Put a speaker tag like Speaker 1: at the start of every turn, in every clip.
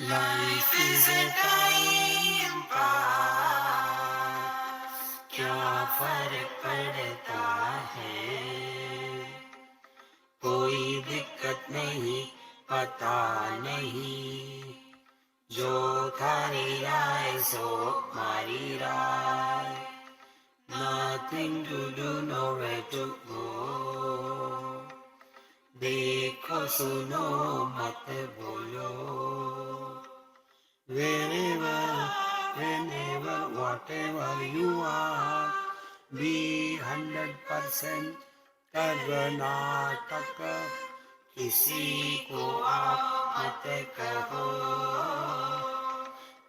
Speaker 1: Life is a time pass, क्या फर्क पड़ता है, कोई दिक्कत नहीं, पता नहीं, जो थारी राय सो मारी राय, nothing to do, nowhere to go, देखो सुनो मत बोलो, wherever, whenever, whatever you are, be 100% Karnataka, किसी को आप मत कहो,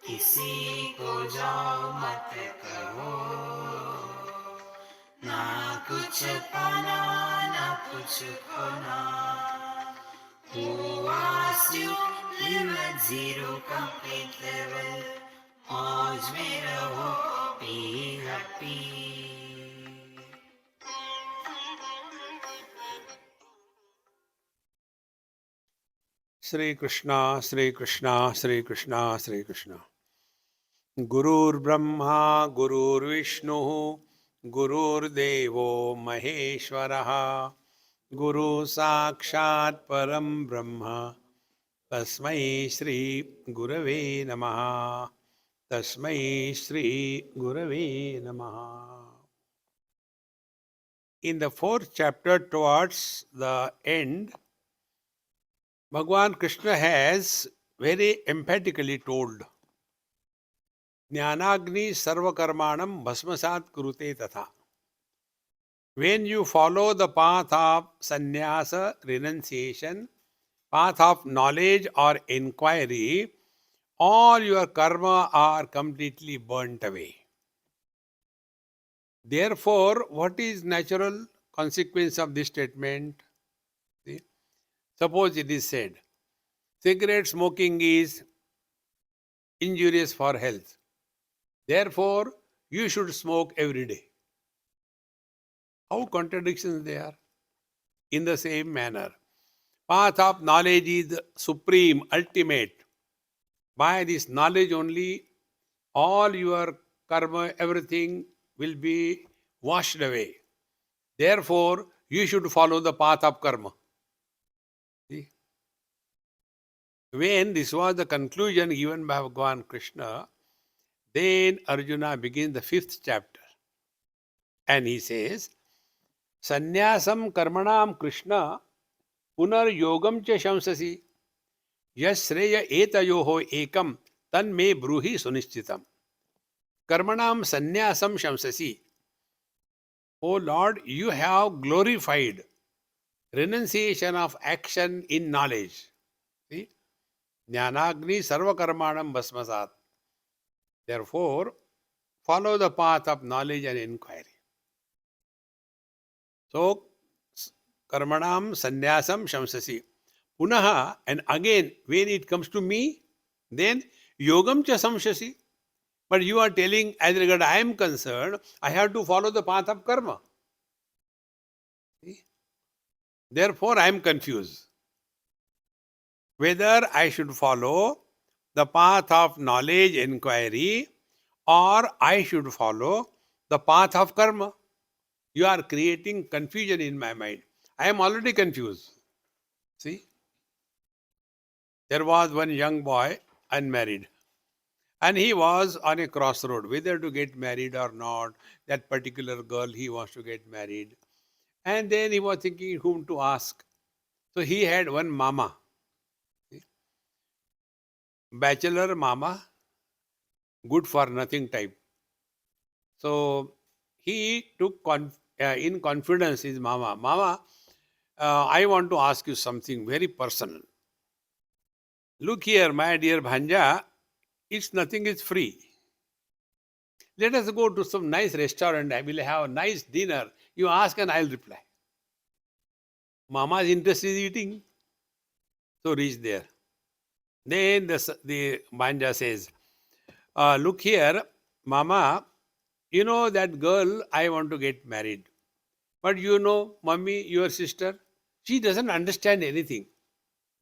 Speaker 1: किसी को जाओ मत कहो, ना कुछ पाना ना कुछ खोना, who asked you live at zero complete level, मौज में रहो, be happy.
Speaker 2: Sri Krishna, Sri Krishna, Sri Krishna, Sri Krishna. Gurur Brahma, Gurur Vishnu, Gurur Devo Maheshwaraha, Guru Sakshat Param Brahma, Tasmai Shri Gurave Namaha, Tasmai Shri Gurave Namaha. In the fourth chapter, towards the end, Bhagavan Krishna has very emphatically told Jnanagni sarvakarmanam bhasmasat kurute tatha. When you follow the path of sannyasa, renunciation, path of knowledge or inquiry, all your karma are completely burnt away. Therefore, what is natural consequence of this statement? See? Suppose it is said, cigarette smoking is injurious for health. Therefore, you should smoke every day. How contradictions they are? In the same manner, path of knowledge is supreme, ultimate. By this knowledge only, all your karma, everything will be washed away. Therefore, you should follow the path of karma. See? When this was the conclusion given by Bhagavan Krishna, then Arjuna begins the fifth chapter. And he says, Sannyasam karmanam Krishna punar yogam cha shamsasi yasreya etayoho ekam tanme bruhi sunishchitam. Karmanam sannyasam shamsasi. O Lord, you have glorified renunciation of action in knowledge. See? Jnanagni sarva karmanam bhasmasat. Therefore, follow the path of knowledge and inquiry. So, karmanam sannyasam shamsasi. Punaha, and again, when it comes to me, then yogam cha samshasi. But you are telling, as regard I am concerned, I have to follow the path of karma. See? Therefore, I am confused. Whether I should follow the path of knowledge inquiry or I should follow the path of karma. You are creating confusion in my mind. I am already confused. See? There was one young boy, unmarried, and he was on a crossroad, whether to get married or not. That particular girl, he wants to get married. And then he was thinking whom to ask. So he had one mama, bachelor mama, good for nothing type. So he took in confidence his mama. Mama, I want to ask you something very personal. Look here, my dear Bhanja, it's nothing is free. Let us go to some nice restaurant. I will have a nice dinner. You ask and I'll reply. Mama's interest is eating. So reach there. Then the Bhanja says, look here, Mama, you know that girl, I want to get married. But you know, Mummy, your sister, she doesn't understand anything.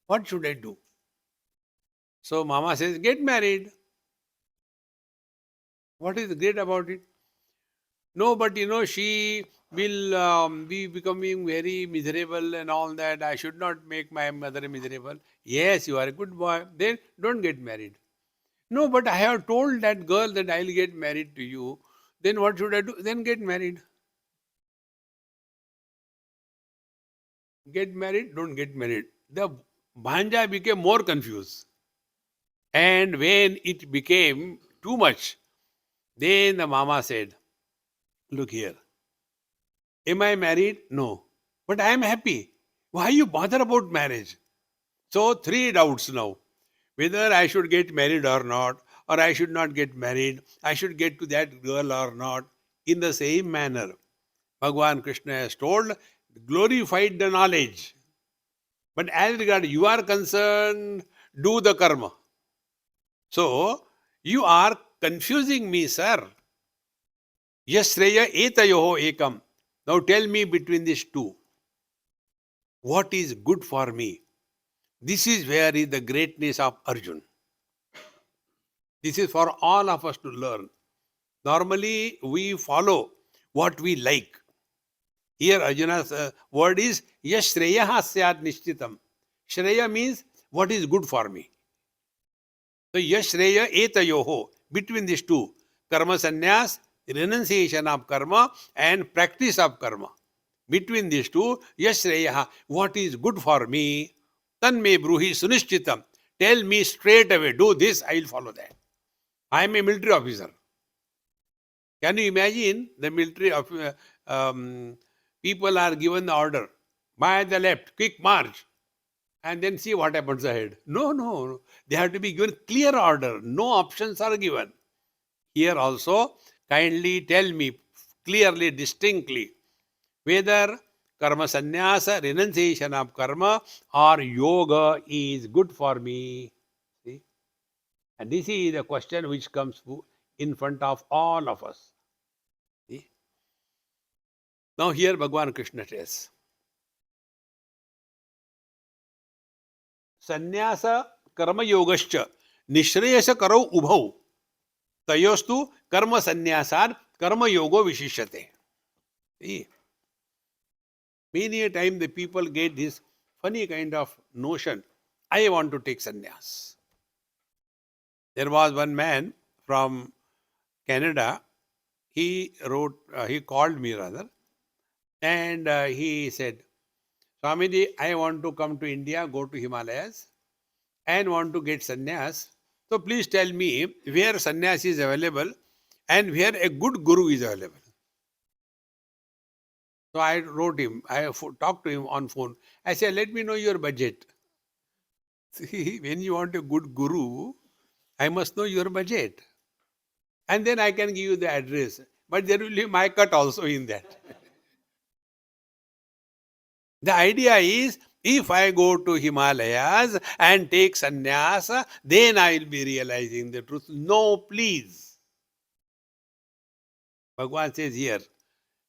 Speaker 2: What should I do? So Mama says, get married. What is great about it? No, but she will be becoming very miserable and all that. I should not make my mother miserable. Yes, you are a good boy. Then don't get married. No, but I have told that girl that I'll get married to you. Then what should I do? Then get married. Get married, don't get married. The Bhanja became more confused. And when it became too much, then the Mama said, look here, am I married? No. But I am happy. Why you bother about marriage? So, three doubts now. Whether I should get married or not, or I should not get married, I should get to that girl or not. In the same manner, Bhagavan Krishna has told, glorified the knowledge. But as regard you are concerned, do the karma. So, you are confusing me, sir. Yasreya etayoho ekam. Now tell me between these two, what is good for me? This is where is the greatness of Arjun. This is for all of us to learn. Normally, we follow what we like. Here, Arjuna's word is Yashreyaha syad nishchitam. Shreya means what is good for me. So, Yashreya etayoho. Between these two, karma sannyas, renunciation of karma, and practice of karma. Between these two, Yashreya, what is good for me? Tanme bruhi sunishchitam. Tell me straight away, do this, I will follow that. I am a military officer. Can you imagine the military people are given the order by the left, quick march, and then see what happens ahead? No. They have to be given clear order. No options are given. Here also, kindly tell me clearly, distinctly, whether karma sannyasa, renunciation of karma, or yoga is good for me. See? And this is the question which comes in front of all of us. See? Now here Bhagavan Krishna says, Sannyasa karma yogascha nishreyasa karau ubhau tayostu karma sannyasad karma yogo vishishyate. See? Many a time the people get this funny kind of notion, I want to take sannyas. There was one man from Canada, he called me rather, and he said, Swamiji, I want to come to India, go to Himalayas, and want to get sannyas. So please tell me where sannyas is available and where a good guru is available. So I wrote him, I talked to him on phone. I said, let me know your budget. See, when you want a good guru, I must know your budget. And then I can give you the address. But there will be my cut also in that. The idea is, if I go to Himalayas and take sannyas, then I will be realizing the truth. No, please. Bhagavan says here,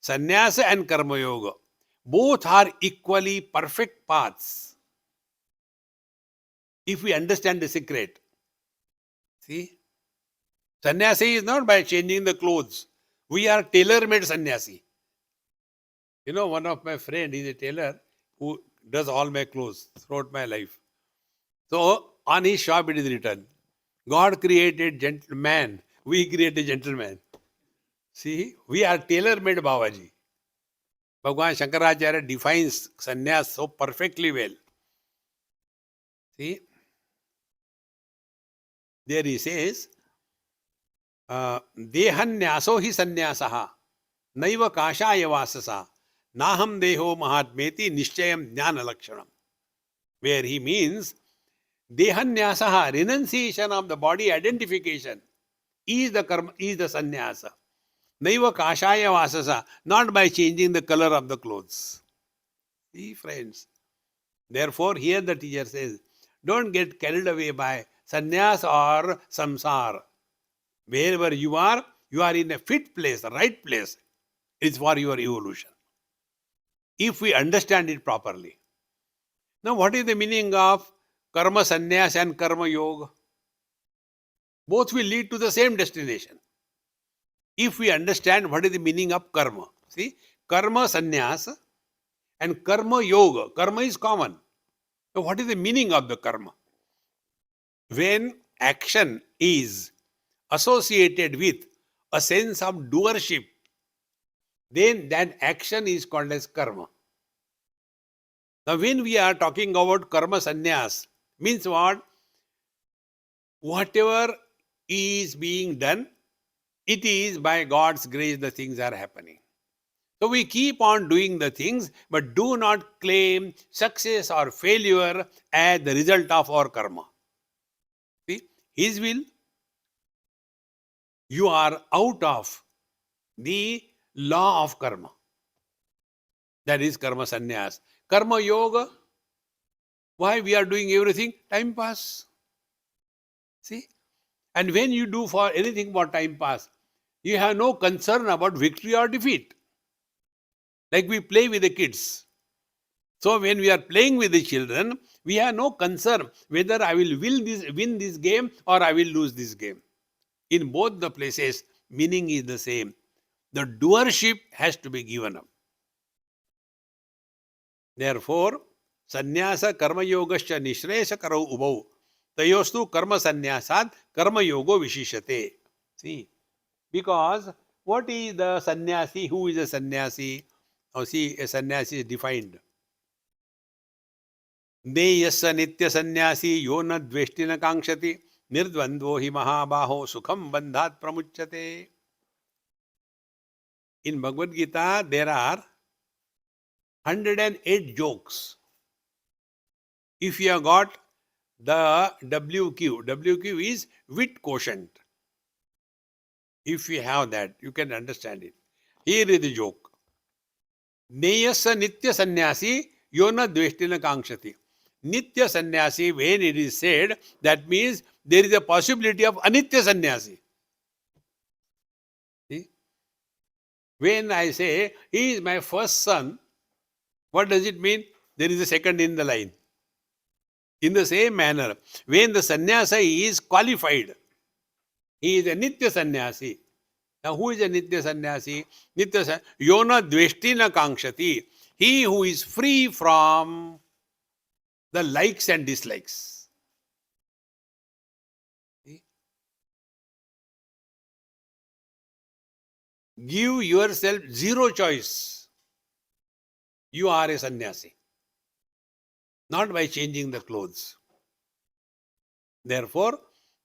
Speaker 2: sannyasa and karma yoga, both are equally perfect paths. If we understand the secret. See? Sannyasi is not by changing the clothes. We are tailor-made sannyasi. One of my friend is a tailor who does all my clothes throughout my life. So, on his shop it is written, God created gentleman, we create a gentleman. See, we are tailor-made Babaji. Bhagavan Shankaracharya defines sannyas so perfectly well. See, there he says, Dehanyaso hi sannyasaha, naiva kashaya vasasa, naham deho mahatmeti nishchayam jnana lakshanam. Where he means, Dehanyasaha, renunciation of the body identification, is the karma, is the sannyasa. Naiva kashaya vasasa, not by changing the color of the clothes. See, friends. Therefore, here the teacher says, don't get carried away by sannyas or samsara. Wherever you are in a fit place, the right place. It's for your evolution. If we understand it properly. Now, what is the meaning of karma sannyas and karma yoga? Both will lead to the same destination. If we understand what is the meaning of karma. See, karma sannyas and karma yoga. Karma is common. So what is the meaning of the karma? When action is associated with a sense of doership, then that action is called as karma. Now, when we are talking about karma sannyas, means what? Whatever is being done, it is by God's grace the things are happening. So we keep on doing the things, but do not claim success or failure as the result of our karma. See, His will, you are out of the law of karma. That is karma sannyas. Karma yoga, why we are doing everything? Time pass. See? And when you do for anything for time pass, you have no concern about victory or defeat. Like we play with the kids. So when we are playing with the children, we have no concern whether I will win this game or I will lose this game. In both the places, meaning is the same. The doership has to be given up. Therefore, sannyasa karma yogascha nishresha karau ubau. Tayostu karma sannyasad karma yogo vishishate. See, because what is the sannyasi? Who is a sannyasi? Now see, a sannyasi is defined. Neyassa nitya sannyasi yo na dveshti na kankshati nirdvandvo hi mahabaho sukham bandhat pramuchyate. In Bhagavad Gita, there are 108 jokes. If you have got the WQ is wit quotient. If you have that, you can understand it. Here is the joke. Neyassa nitya sannyasi yona dveshtina kankshati. Nitya sannyasi, when it is said, that means there is a possibility of anitya sannyasi. See? When I say, he is my first son, what does it mean? There is a second in the line. In the same manner, when the sannyasa is qualified, he is a nitya sannyasi. Now, who is a nitya sannyasi? Yona dveshtina kankshati. He who is free from the likes and dislikes. See? Give yourself zero choice. You are a sannyasi. Not by changing the clothes. Therefore,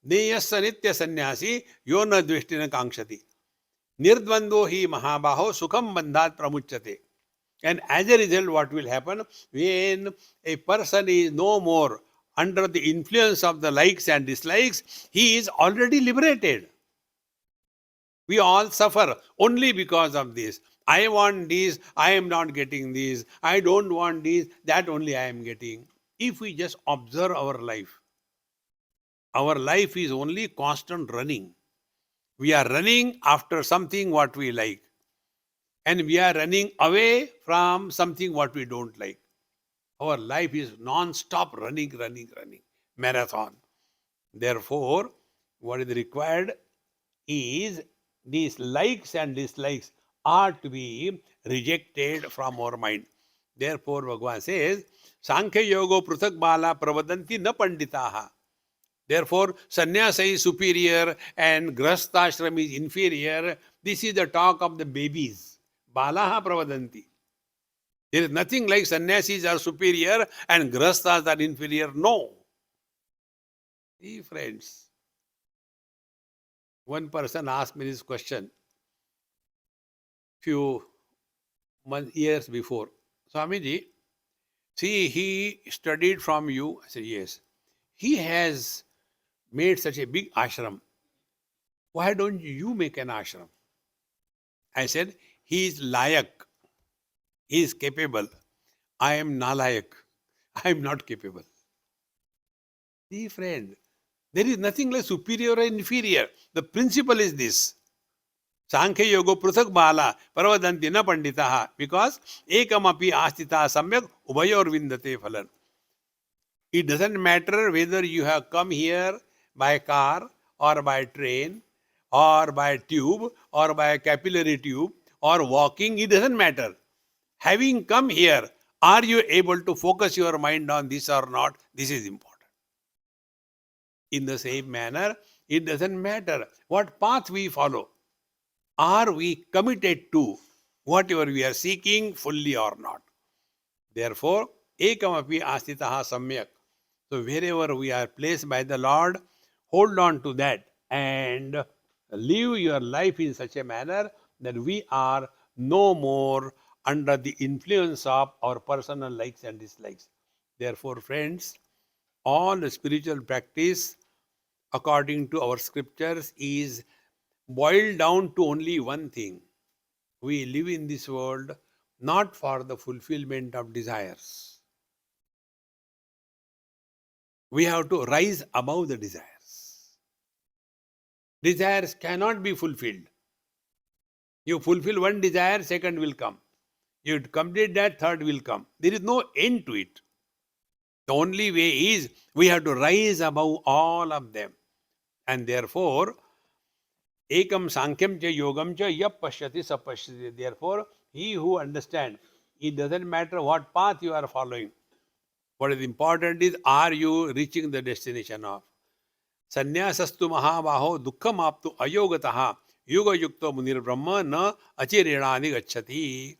Speaker 2: neyassa nitya sannyasi yona dveshtina kankshati. Nirdvando hi mahabaho sukham bandhat pramuchyate. And as a result, what will happen? When a person is no more under the influence of the likes and dislikes, he is already liberated. We all suffer only because of this. I want this, I am not getting this. I don't want this, that only I am getting. If we just observe our life is only constant running. We are running after something what we like. And we are running away from something what we don't like. Our life is non-stop running. Marathon. Therefore, what is required is these likes and dislikes are to be rejected from our mind. Therefore, Bhagavan says, Sankhya Yogo Pruthak Bala Pravadanti Na Panditaha. Therefore, sannyasa is superior and grahasthashram is inferior. This is the talk of the babies. Balaha pravadanti. There is nothing like sannyasis are superior and grahasthas are inferior. No. See, friends, one person asked me this question few years before. Swamiji, see, he studied from you. I said, yes. He has made such a big ashram. Why don't you make an ashram? I said, he is layak. He is capable. I am nalayak. I am not capable. See, friend, there is nothing like superior or inferior. The principle is this. Sankhya yogo pruthak bala paravadanti na panditaha. Because ekamapi astita samyak ubayor vindate phalan. It doesn't matter whether you have come here by car or by train, or by tube, or by capillary tube, or walking, it doesn't matter. Having come here, are you able to focus your mind on this or not? This is important. In the same manner, it doesn't matter what path we follow. Are we committed to whatever we are seeking fully or not? Therefore, ekamapi astitaha samyak. So wherever we are placed by the Lord, hold on to that and live your life in such a manner that we are no more under the influence of our personal likes and dislikes. Therefore, friends, all spiritual practice according to our scriptures is boiled down to only one thing. We live in this world not for the fulfillment of desires. We have to rise above the desires. Desires cannot be fulfilled. You fulfill one desire, second will come. You complete that, third will come. There is no end to it. The only way is we have to rise above all of them. And therefore, ekam sankyam cha yogam cha yap pashyati sapashyati. Therefore, he who understands, it doesn't matter what path you are following. What is important is, are you reaching the destination of? Sannyaasastu mahabaho dukkham aptu ayogataha yuga yukto munir brahma na achirenani gacchati.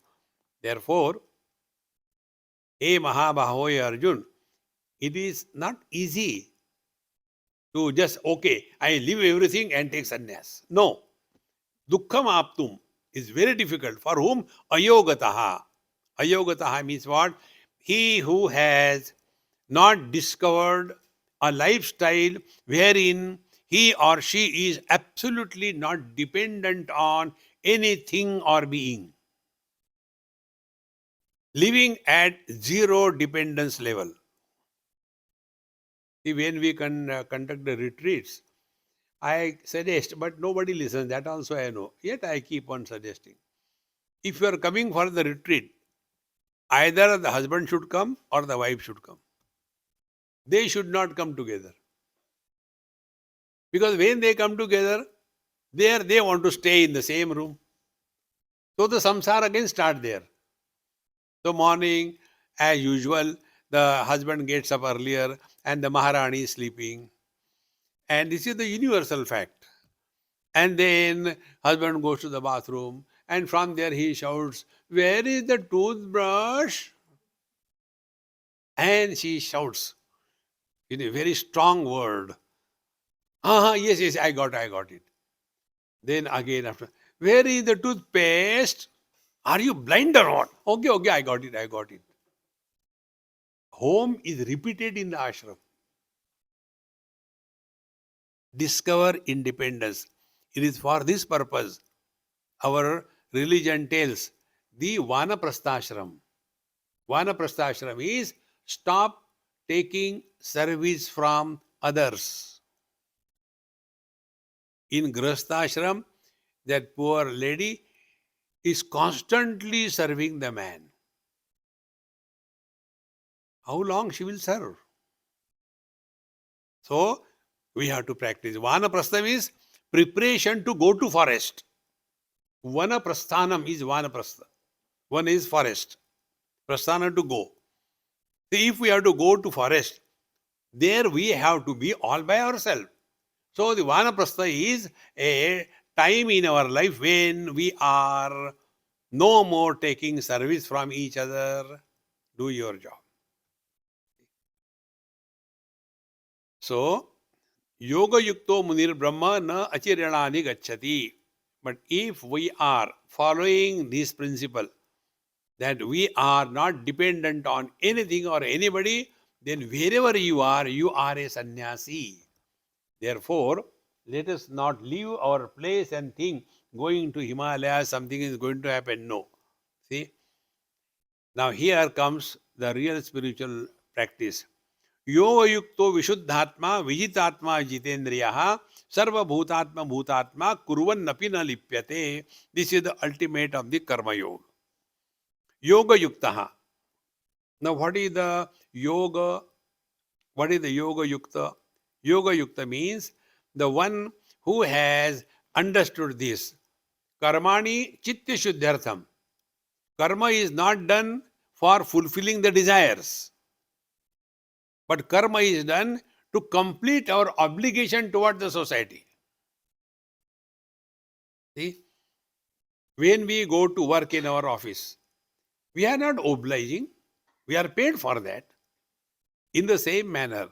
Speaker 2: Therefore, hey mahabaho, hey Arjun, it is not easy to just, okay, I leave everything and take sannyas. No. Dukkham aptum is very difficult. For whom? Ayogataha. Ayogataha means what? He who has not discovered a lifestyle wherein he or she is absolutely not dependent on anything or being. Living at zero dependence level. See, when we conduct the retreats, I suggest, but nobody listens. That also I know. Yet I keep on suggesting. If you are coming for the retreat, either the husband should come or the wife should come. They should not come together. Because when they come together, they want to stay in the same room. So the samsara again start there. So morning, as usual, the husband gets up earlier and the Maharani is sleeping. And this is the universal fact. And then husband goes to the bathroom and from there he shouts, "Where is the toothbrush?" And she shouts in a very strong word, yes, yes, I got it. Then again after, "Where is the toothpaste? Are you blind or what?" Okay, I got it. Home is repeated in the ashram. Discover independence. It is for this purpose our religion tells the Vanaprasthashram. Vanaprasthashram is stop taking service from others. In Grihasthashram, that poor lady is constantly serving the man. How long she will serve? So, we have to practice. Vanaprastham is preparation to go to forest. Vanaprasthanam is vanaprastha. One is forest. Prasthana to go. So if we have to go to forest, there we have to be all by ourselves. So the vanaprastha is a time in our life when we are no more taking service from each other. Do your job. So, yoga yukto munir brahma na achiranani gacchati. But if we are following this principle, that we are not dependent on anything or anybody, then wherever you are a sannyasi. Therefore, let us not leave our place and think going to Himalaya, something is going to happen. No. See, now here comes the real spiritual practice. Yoga yukto vishuddhatma vijitatma jitendriyaha sarva bhutatma kurvannapi na lipyate. This is the ultimate of the karma yoga. Yoga yuktaha. Now what is the yoga? What is the yoga yukta? Yoga yukta means the one who has understood this. Karmani chitta shuddhyartham. Karma is not done for fulfilling the desires, but karma is done to complete our obligation toward the society. See, when we go to work in our office, we are not obliging, we are paid for that. In the same manner,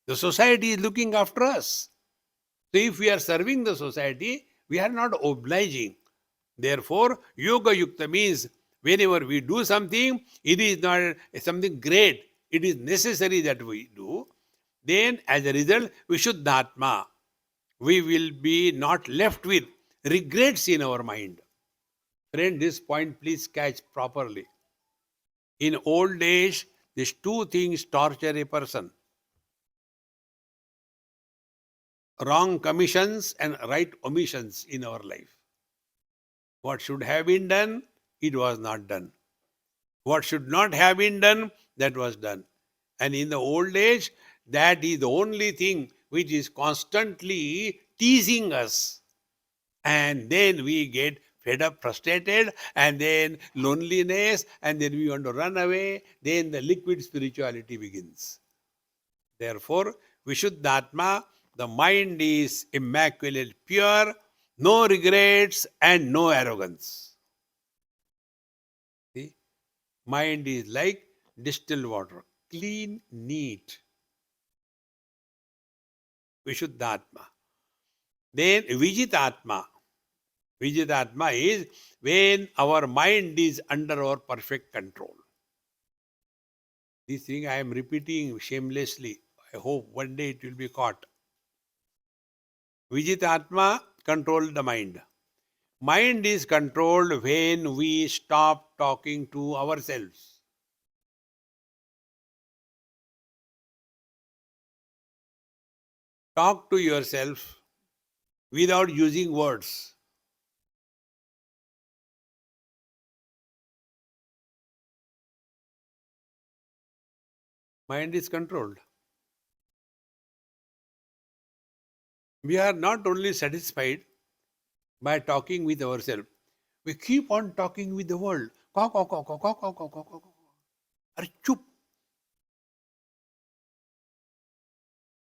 Speaker 2: the society is looking after us. So if we are serving the society, we are not obliging. Therefore, yoga yukta means whenever we do something, it is not something great, it is necessary that we do. Then, as a result, vishuddhatma, we will be not left with regrets in our mind. Friend, this point please catch properly. In old age, these two things torture a person: wrong commissions and right omissions in our life. What should have been done, it was not done. What should not have been done, that was done. And in the old age, that is the only thing which is constantly teasing us. And then we get fed up, frustrated, and then loneliness, and then we want to run away. Then the liquid spirituality begins. Therefore, Vishuddhatma, the mind is immaculate, pure, no regrets and no arrogance. See? Mind is like distilled water, clean, neat. Vishuddhatma. Then Vijitatma. Vijitatma is when our mind is under our perfect control. This thing I am repeating shamelessly. I hope one day it will be caught. Vijitatma control the mind. Mind is controlled when we stop talking to ourselves. Talk to yourself without using words. Mind is controlled. We are not only satisfied by talking with ourselves, we keep on talking with the world. Caw, caw, caw, caw, caw, caw, caw, caw, caw. Are chup.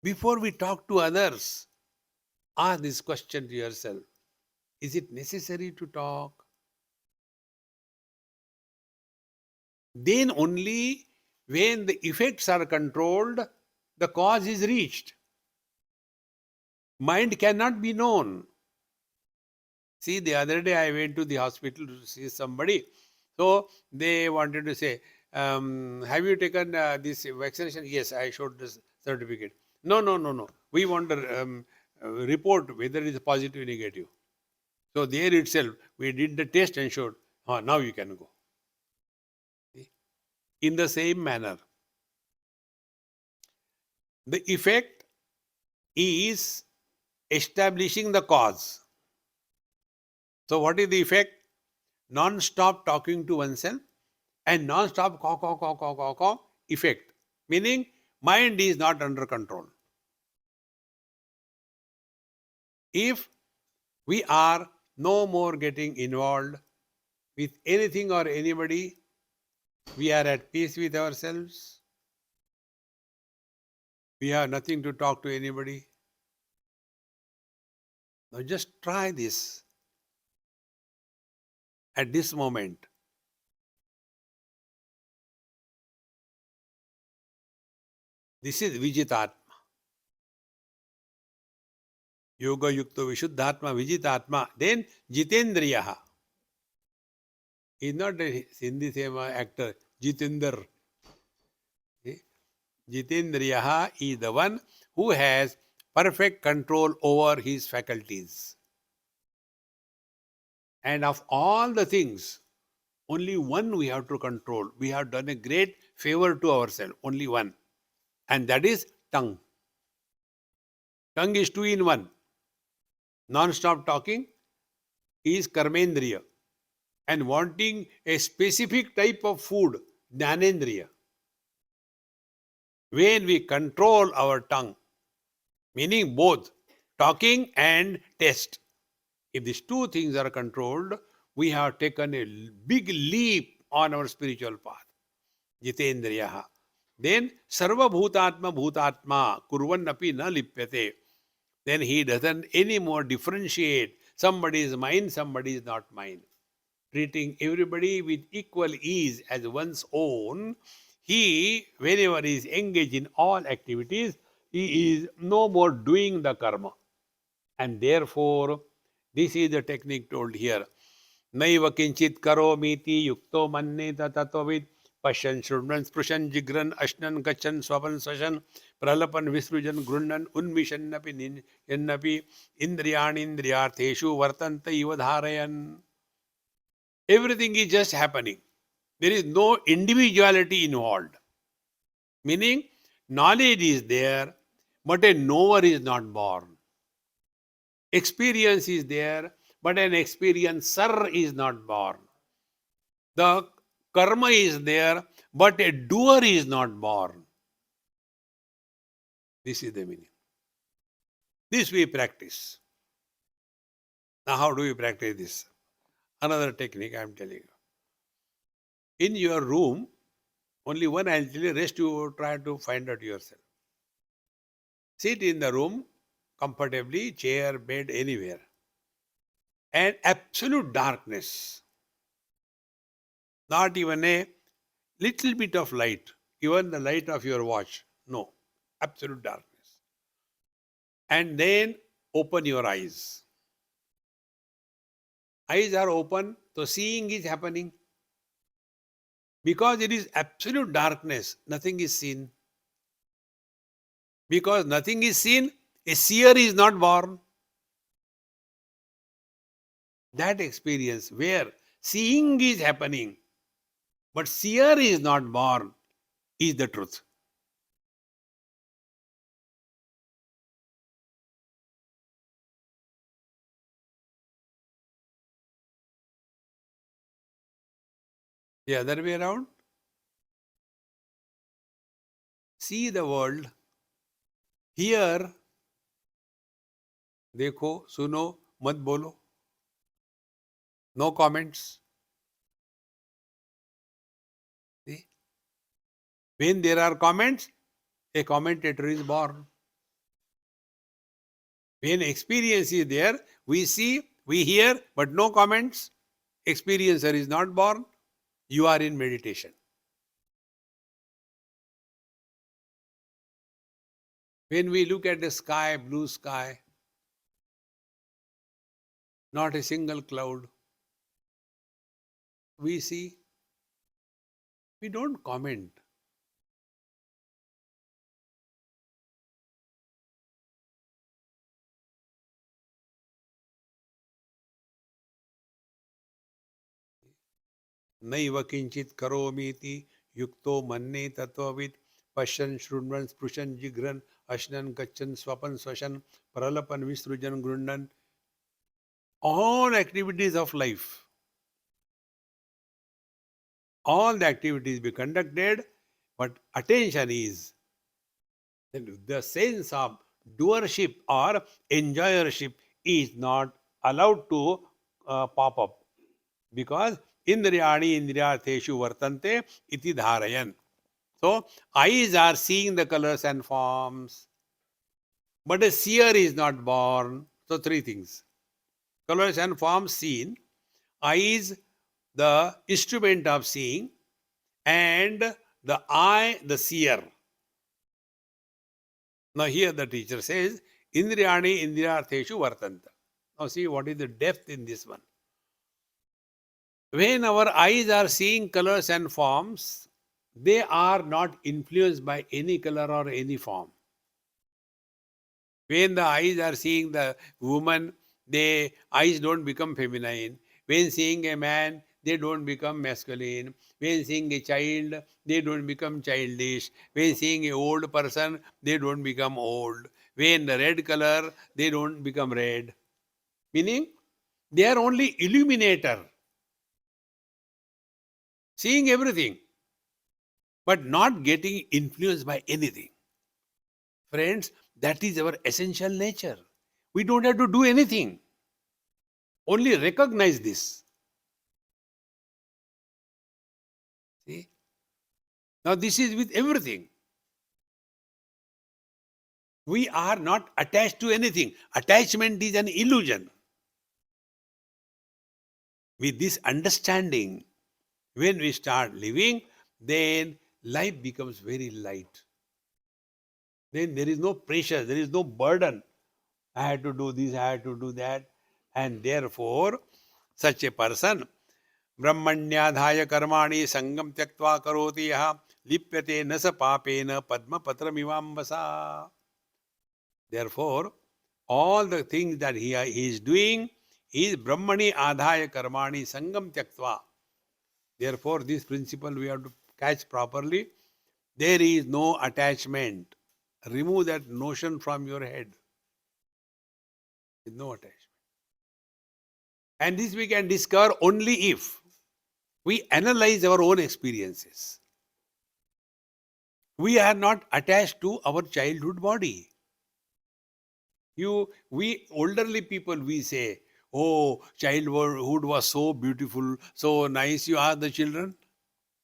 Speaker 2: Before we talk to others, ask this question to yourself. Is it necessary to talk? Then only when the effects are controlled, the cause is reached. Mind cannot be known. See, the other day I went to the hospital to see somebody. So they wanted to say, have you taken this vaccination? Yes, I showed this certificate. No. We want to report whether it is positive or negative. So there itself, we did the test and showed, now you can go. In the same manner, the effect is establishing the cause. So what is the effect? Non-stop talking to oneself and non-stop caw effect. Meaning, mind is not under control. If we are no more getting involved with anything or anybody, we are at peace with ourselves, we have nothing to talk to anybody. Now just try this at this moment. This is Vijitatma. Yoga Yukta Vishuddhatma Vijitatma. Then Jitendriyaha. He is not a Hindi same actor, Jitender. Jitendriyaha is the one who has perfect control over his faculties. And of all the things, only one we have to control. We have done a great favor to ourselves, only one. And that is tongue. Tongue is two in one. Non-stop talking is karmendriya. And wanting a specific type of food, jnanendriya. When we control our tongue, meaning both talking and taste. If these two things are controlled, we have taken a big leap on our spiritual path. Jitendriyaha. Then sarva bhutatma bhutatma kurvannapi na lipyate. Then he doesn't anymore differentiate. Somebody is mine, somebody is not mine. Treating everybody with equal ease as one's own, he, whenever he is engaged in all activities, he is no more doing the karma. And therefore, this is the technique told here. Naiva kinchit karo miti yukto manne tatatvit pashan shurnan sprushan jigran ashnan gachan swapan sashan pralapan visrujan grundan unmishannapi yannapi indriyani indriyartheshu vartanta iva dharayan. Everything is just happening. There is no individuality involved. Meaning, knowledge is there, but a knower is not born. Experience is there, but an experiencer is not born. The karma is there, but a doer is not born. This is the meaning. This we practice. Now, how do we practice this? Another technique I am telling you. In your room, only one I will tell you, rest you try to find out yourself. Sit in the room comfortably, chair, bed, anywhere. And absolute darkness. Not even a little bit of light, even the light of your watch. No, absolute darkness. And then open your eyes. Eyes are open, so seeing is happening. Because it is absolute darkness, nothing is seen. Because nothing is seen, a seer is not born. That experience where seeing is happening, but seer is not born, is the truth. The other way around, see the world, hear, देखो, सुनो, मत बोलो. No comments. See? When there are comments, a commentator is born. When experience is there, we see, we hear, but no comments. Experiencer is not born. You are in meditation. When we look at the sky, blue sky, not a single cloud, we see, we don't comment. Naiva kinchit karomiti yukto manne tattvavid pashan shrunvan sprushan jigran ashnan gachan swapan swashan pralapan visrujan grundan. All activities of life, all the activities be conducted, but attention is the sense of doership or enjoyership is not allowed to pop up, because indriyani indriyartheshu vartante iti dharayan. So eyes are seeing the colors and forms, but a seer is not born. So three things: colors and forms seen, eyes the instrument of seeing, and the eye the seer. Now here the teacher says, Indriyani indriyartheshu vartanta. Now see what is the depth in this one. When our eyes are seeing colors and forms, they are not influenced by any color or any form. When the eyes are seeing the woman, the eyes don't become feminine. When seeing a man, they don't become masculine. When seeing a child, they don't become childish. When seeing an old person, they don't become old. When the red color, they don't become red. Meaning, they are only illuminator, seeing everything, but not getting influenced by anything. Friends, that is our essential nature. We don't have to do anything. Only recognize this. See? Now this is with everything. We are not attached to anything. Attachment is an illusion. With this understanding, when we start living, then life becomes very light. Then there is no pressure, there is no burden. I had to do this, I had to do that. And therefore, such a person, Brahmanyadhaya karmani sangam tyaktva karoti yaha lipyate nasa papena padma patramivambasa. Therefore, all the things that he is doing is Brahmani adhaya karmani sangam tyaktva. Therefore, this principle we have to catch properly. There is no attachment. Remove that notion from your head. There is no attachment. And this we can discover only if we analyze our own experiences. We are not attached to our childhood body. We elderly people, we say, oh, childhood was so beautiful, so nice. You ask the children,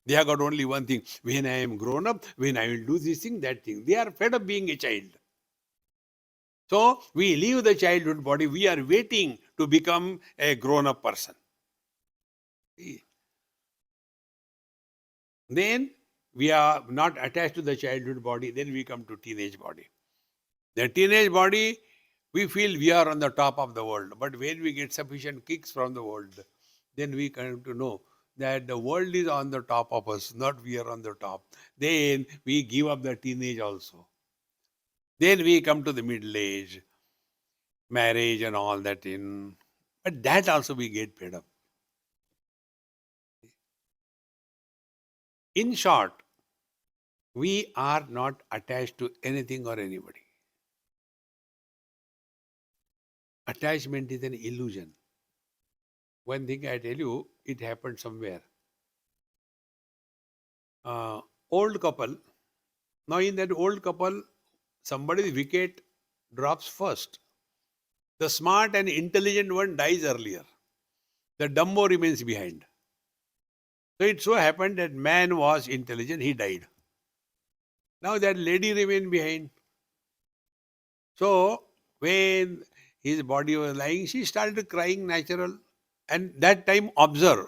Speaker 2: they have got only one thing. When I am grown up, when I will do this thing, that thing. They are fed up being a child. So we leave the childhood body. We are waiting to become a grown-up person. Then we are not attached to the childhood body. Then we come to teenage body. The teenage body, we feel we are on the top of the world. But when we get sufficient kicks from the world, then we come to know that the world is on the top of us, not we are on the top. Then we give up the teenage also. Then we come to the middle age, marriage and all that in. But that also we get fed up. In short, we are not attached to anything or anybody. Attachment is an illusion. One thing I tell you, it happened somewhere. Old couple. Now in that old couple, somebody's wicket drops first. The smart and intelligent one dies earlier. The dumbo remains behind. So it so happened that man was intelligent, he died. Now that lady remained behind. So when his body was lying, she started crying natural. And that time observe.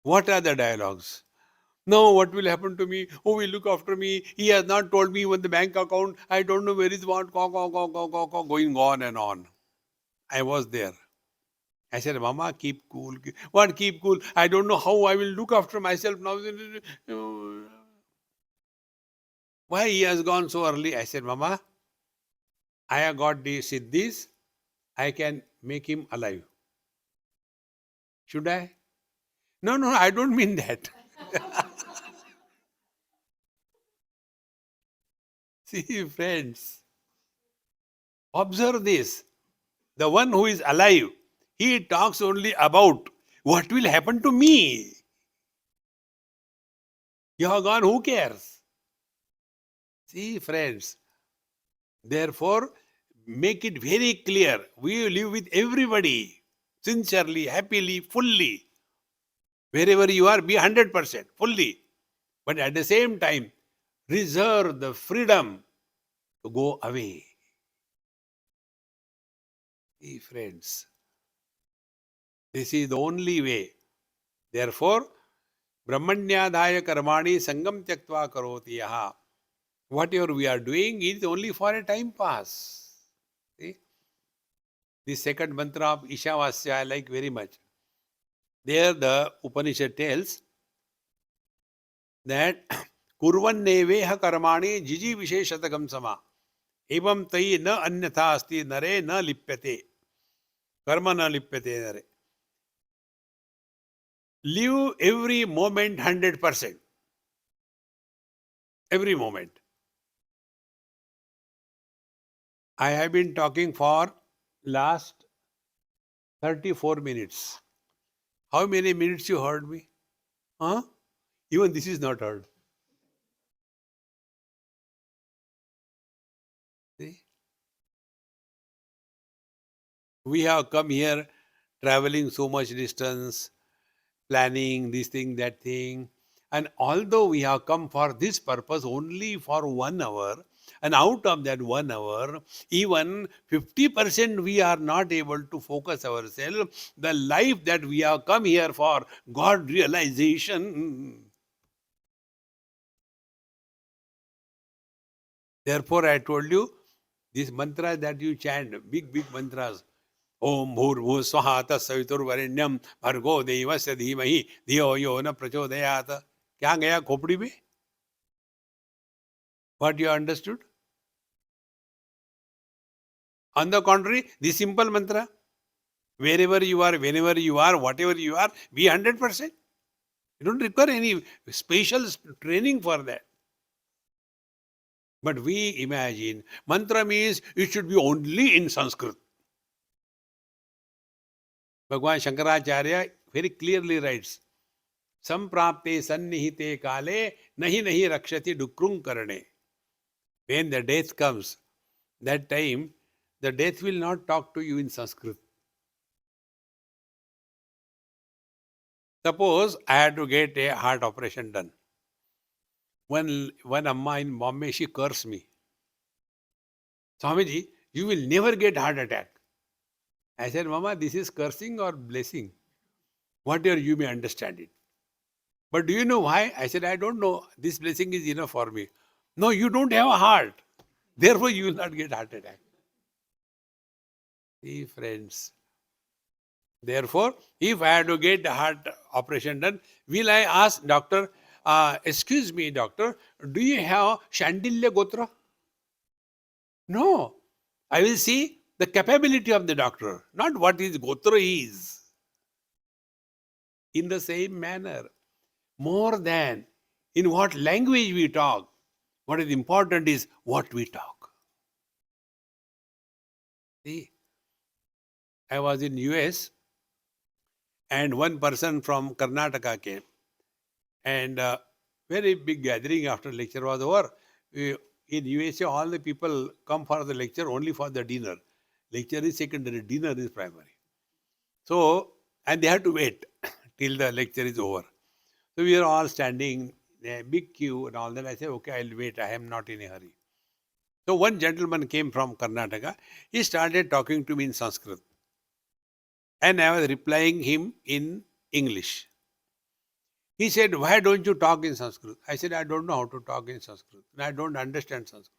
Speaker 2: What are the dialogues? No, what will happen to me? Who will look after me? He has not told me even the bank account. I don't know where is what, going on and on. I was there. I said, Mama, keep cool. What keep cool? I don't know how I will look after myself now. Why he has gone so early? I said, Mama, I have got this siddhis. I can make him alive. Should I? No, I don't mean that. See, friends, observe this. The one who is alive, he talks only about what will happen to me. You have gone, who cares? See, friends, therefore, make it very clear. We live with everybody, sincerely, happily, fully. Wherever you are, be 100%, fully. But at the same time, reserve the freedom to go away. See, friends, this is the only way. Therefore, Brahmanyadhaya karmani sangam tyaktva karoti yaha. Whatever we are doing is only for a time pass. See? The second mantra of Ishavasya I like very much. There the Upanishad tells that kurvanneveha karmani jiji visheshatagam sama evam tai na anyatha asti nare na lipyate karma na lipyate nare. Live every moment 100%. Every moment. I have been talking for last 34 minutes. How many minutes you heard me? Huh? Even this is not heard. See? We have come here traveling so much distance, planning this thing, that thing. And although we have come for this purpose only for 1 hour, and out of that 1 hour, even 50% we are not able to focus ourselves, the life that we have come here for, God realization. Therefore, I told you, these mantras that you chant, big, big mantras, Om Bhurbhu Swaha Saviturvarenyam Bhargo Devasya Dhimahi Dhiyo Yo Na Prachodayat. क्या गया खोपड़ी में? What you understood? On the contrary, the simple mantra, wherever you are, whenever you are, whatever you are, be 100%. You don't require any special training for that. But we imagine mantra means it should be only in Sanskrit. Bhagwan Shankaracharya very clearly writes, Samprapte sannihite kale nahi nahi rakshati dukrung karane. When the death comes, that time the death will not talk to you in Sanskrit. Suppose I had to get a heart operation done. One Amma in Bombay, she cursed me. Swamiji, you will never get heart attack. I said, Mama, this is cursing or blessing? Whatever you may understand it. But do you know why? I said, I don't know. This blessing is enough for me. No, you don't have a heart. Therefore, you will not get heart attack. See, friends. Therefore, if I had to get the heart operation done, will I ask doctor, excuse me, doctor, do you have Shandilya Gotra? No. I will see the capability of the doctor, not what his Gotra is. In the same manner, more than in what language we talk, what is important is what we talk. See, I was in US and one person from Karnataka came, and very big gathering after lecture was over. In USA, all the people come for the lecture only for the dinner. Lecture is secondary, dinner is primary. So, and they have to wait till the lecture is over. So we are all standing in a big queue and all that. I said, okay, I'll wait. I am not in a hurry. So one gentleman came from Karnataka. He started talking to me in Sanskrit. And I was replying him in English. He said, why don't you talk in Sanskrit? I said, I don't know how to talk in Sanskrit. And I don't understand Sanskrit.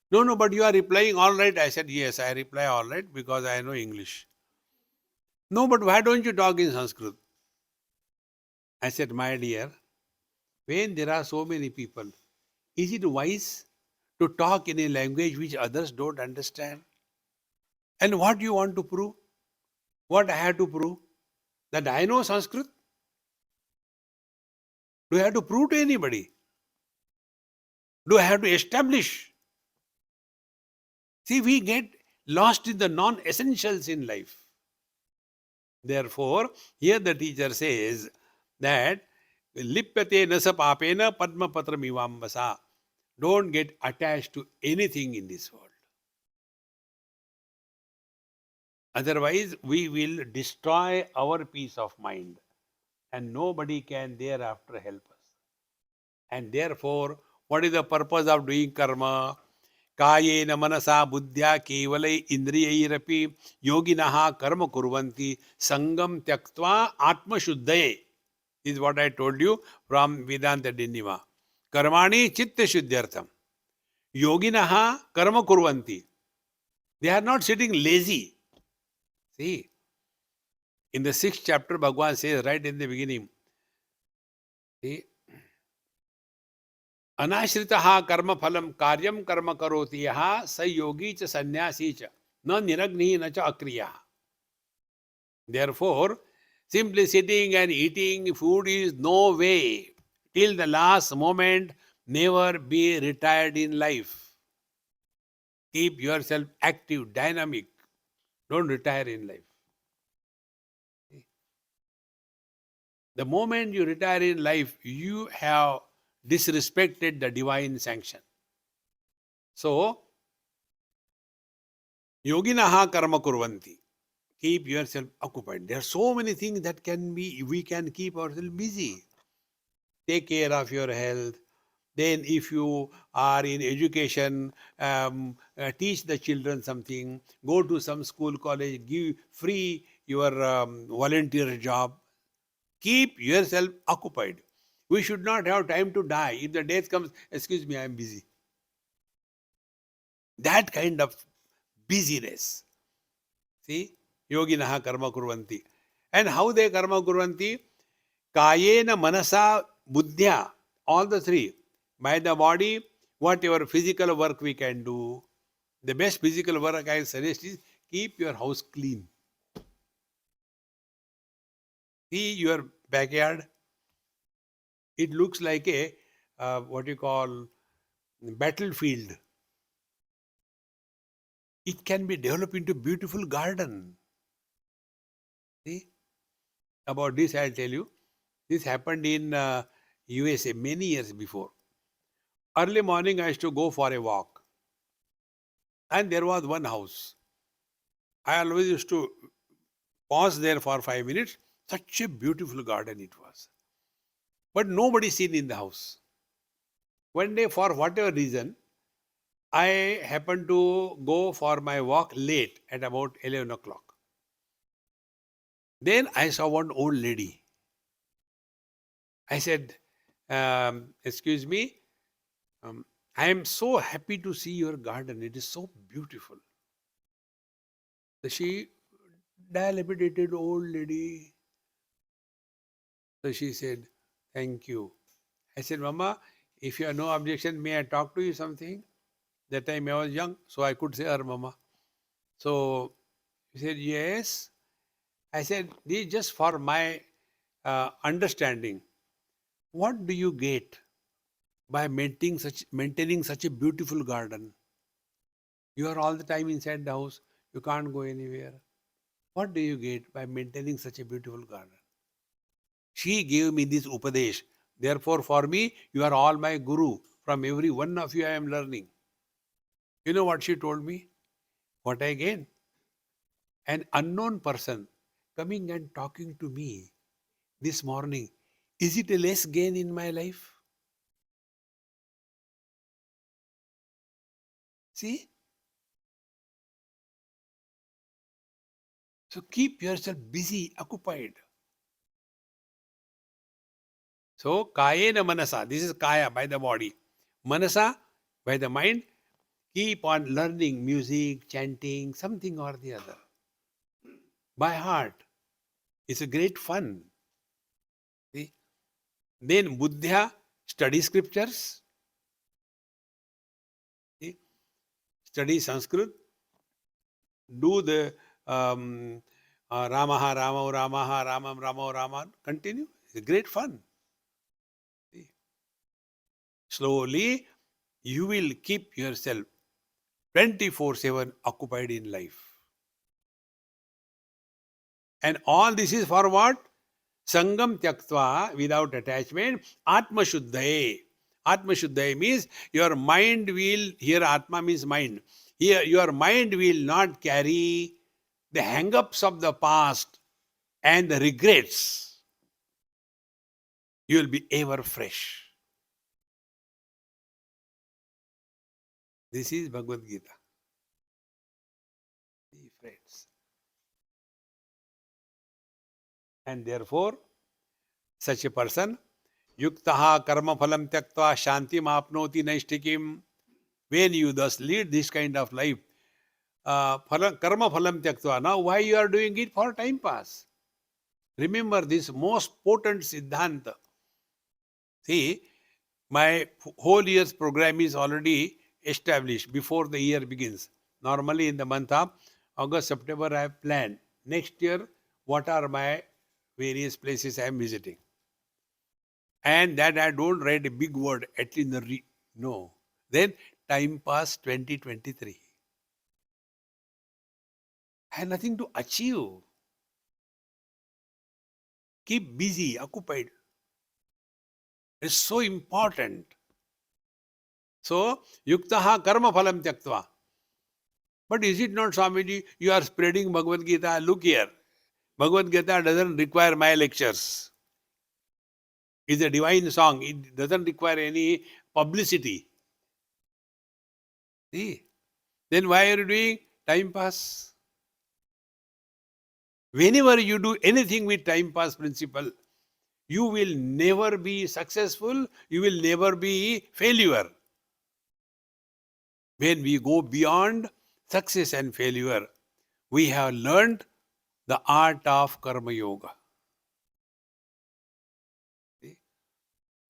Speaker 2: No, but you are replying all right. I said, yes, I reply all right because I know English. No, but why don't you talk in Sanskrit? I said, my dear, when there are so many people, is it wise to talk in a language which others don't understand? And what do you want to prove? What I have to prove? That I know Sanskrit? Do I have to prove to anybody? Do I have to establish? See, we get lost in the non-essentials in life. Therefore, here the teacher says that Lippate nasa papena padma patram ivambasa. Don't get attached to anything in this world. Otherwise, we will destroy our peace of mind and nobody can thereafter help us. And therefore, what is the purpose of doing karma? Kayena manasa buddhya kevalai indriyairapi yoginaha karma kurvanti sangam tyaktva atma shuddhaye. This is what I told you from Vedanta Dinima. Karmani chitta shuddhyartham. Yoginaha karma kurvanti. They are not sitting lazy. See, in the 6th chapter, Bhagavan says right in the beginning, see, Anashritaha karma phalam karyam karma karoti yaha sayogi cha sannyasi cha na niragni na cha akriya. Therefore, simply sitting and eating food is no way. Till the last moment, never be retired in life. Keep yourself active, dynamic. Don't retire in life. The moment you retire in life, you have disrespected the divine sanction. So, yoginaha karma kurvanti. Keep yourself occupied. There are so many things that we can keep ourselves busy. Take care of your health. Then if you are in education, teach the children something, go to some school, college, give free your volunteer job. Keep yourself occupied. We should not have time to die. If the death comes, excuse me, I am busy. That kind of busyness. See, yoginaha karma kurvanti. And how they karma kurvanti? Kayena manasa buddhya. All the three. By the body, whatever physical work we can do. The best physical work I suggest is keep your house clean. See your backyard. It looks like a what you call battlefield. It can be developed into beautiful garden. See, about this I'll tell you. This happened in USA many years before. Early morning I used to go for a walk, and there was one house. I always used to pause there for 5 minutes. Such a beautiful garden it was. But nobody seen in the house. One day, for whatever reason, I happened to go for my walk late at about 11 o'clock. Then I saw one old lady. I said, excuse me, I am so happy to see your garden. It is so beautiful. So she, dilapidated old lady. So she said, thank you. I said, Mama, if you have no objection, may I talk to you something? That time I was young, so I could say her Mama. So he said, yes. I said, this is just for my understanding. What do you get by maintaining such a beautiful garden? You are all the time inside the house. You can't go anywhere. What do you get by maintaining such a beautiful garden? She gave me this upadesh. Therefore, for me, you are all my guru. From every one of you, I am learning. You know what she told me? What I gain? An unknown person coming and talking to me this morning. Is it a less gain in my life? See? So keep yourself busy, occupied. So, kayena manasa, this is kaya by the body. Manasa by the mind, keep on learning music, chanting, something or the other. By heart. It's a great fun. See? Then buddhya, study scriptures. See? Study Sanskrit. Do the Ramaha, Ramo, Ramaha, Ramam, Ramo, Raman. Continue. It's a great fun. See? Slowly, you will keep yourself 24/7 occupied in life. And all this is for what? Sangam tyaktva, without attachment, Atma Shuddhaye. Atma Shuddhaye means your mind will, here Atma means mind. Here your mind will not carry the hang-ups of the past and the regrets. You will be ever fresh. This is Bhagavad Gita. Friends. And therefore, such a person, yuktaha karma phalam tyaktva shanti apnoti naishtikim. When you thus lead this kind of life, karma phalam tyaktva. Now, why you are doing it? For time pass. Remember this most potent siddhanta. See, my whole year's program is already established before the year begins. Normally in the month of August, September, I have planned. Next year, what are my various places I am visiting? And that I don't write a big word, itinerary. No. Then time pass 2023. I have nothing to achieve. Keep busy, occupied. It's so important. So, yuktaha karma phalam tyaktva. But is it not, Swamiji, you are spreading Bhagavad Gita? Look here. Bhagavad Gita doesn't require my lectures. It's a divine song. It doesn't require any publicity. See? Then why are you doing time pass? Whenever you do anything with time pass principle, you will never be successful, you will never be failure. When we go beyond success and failure, we have learned the art of karma yoga. See?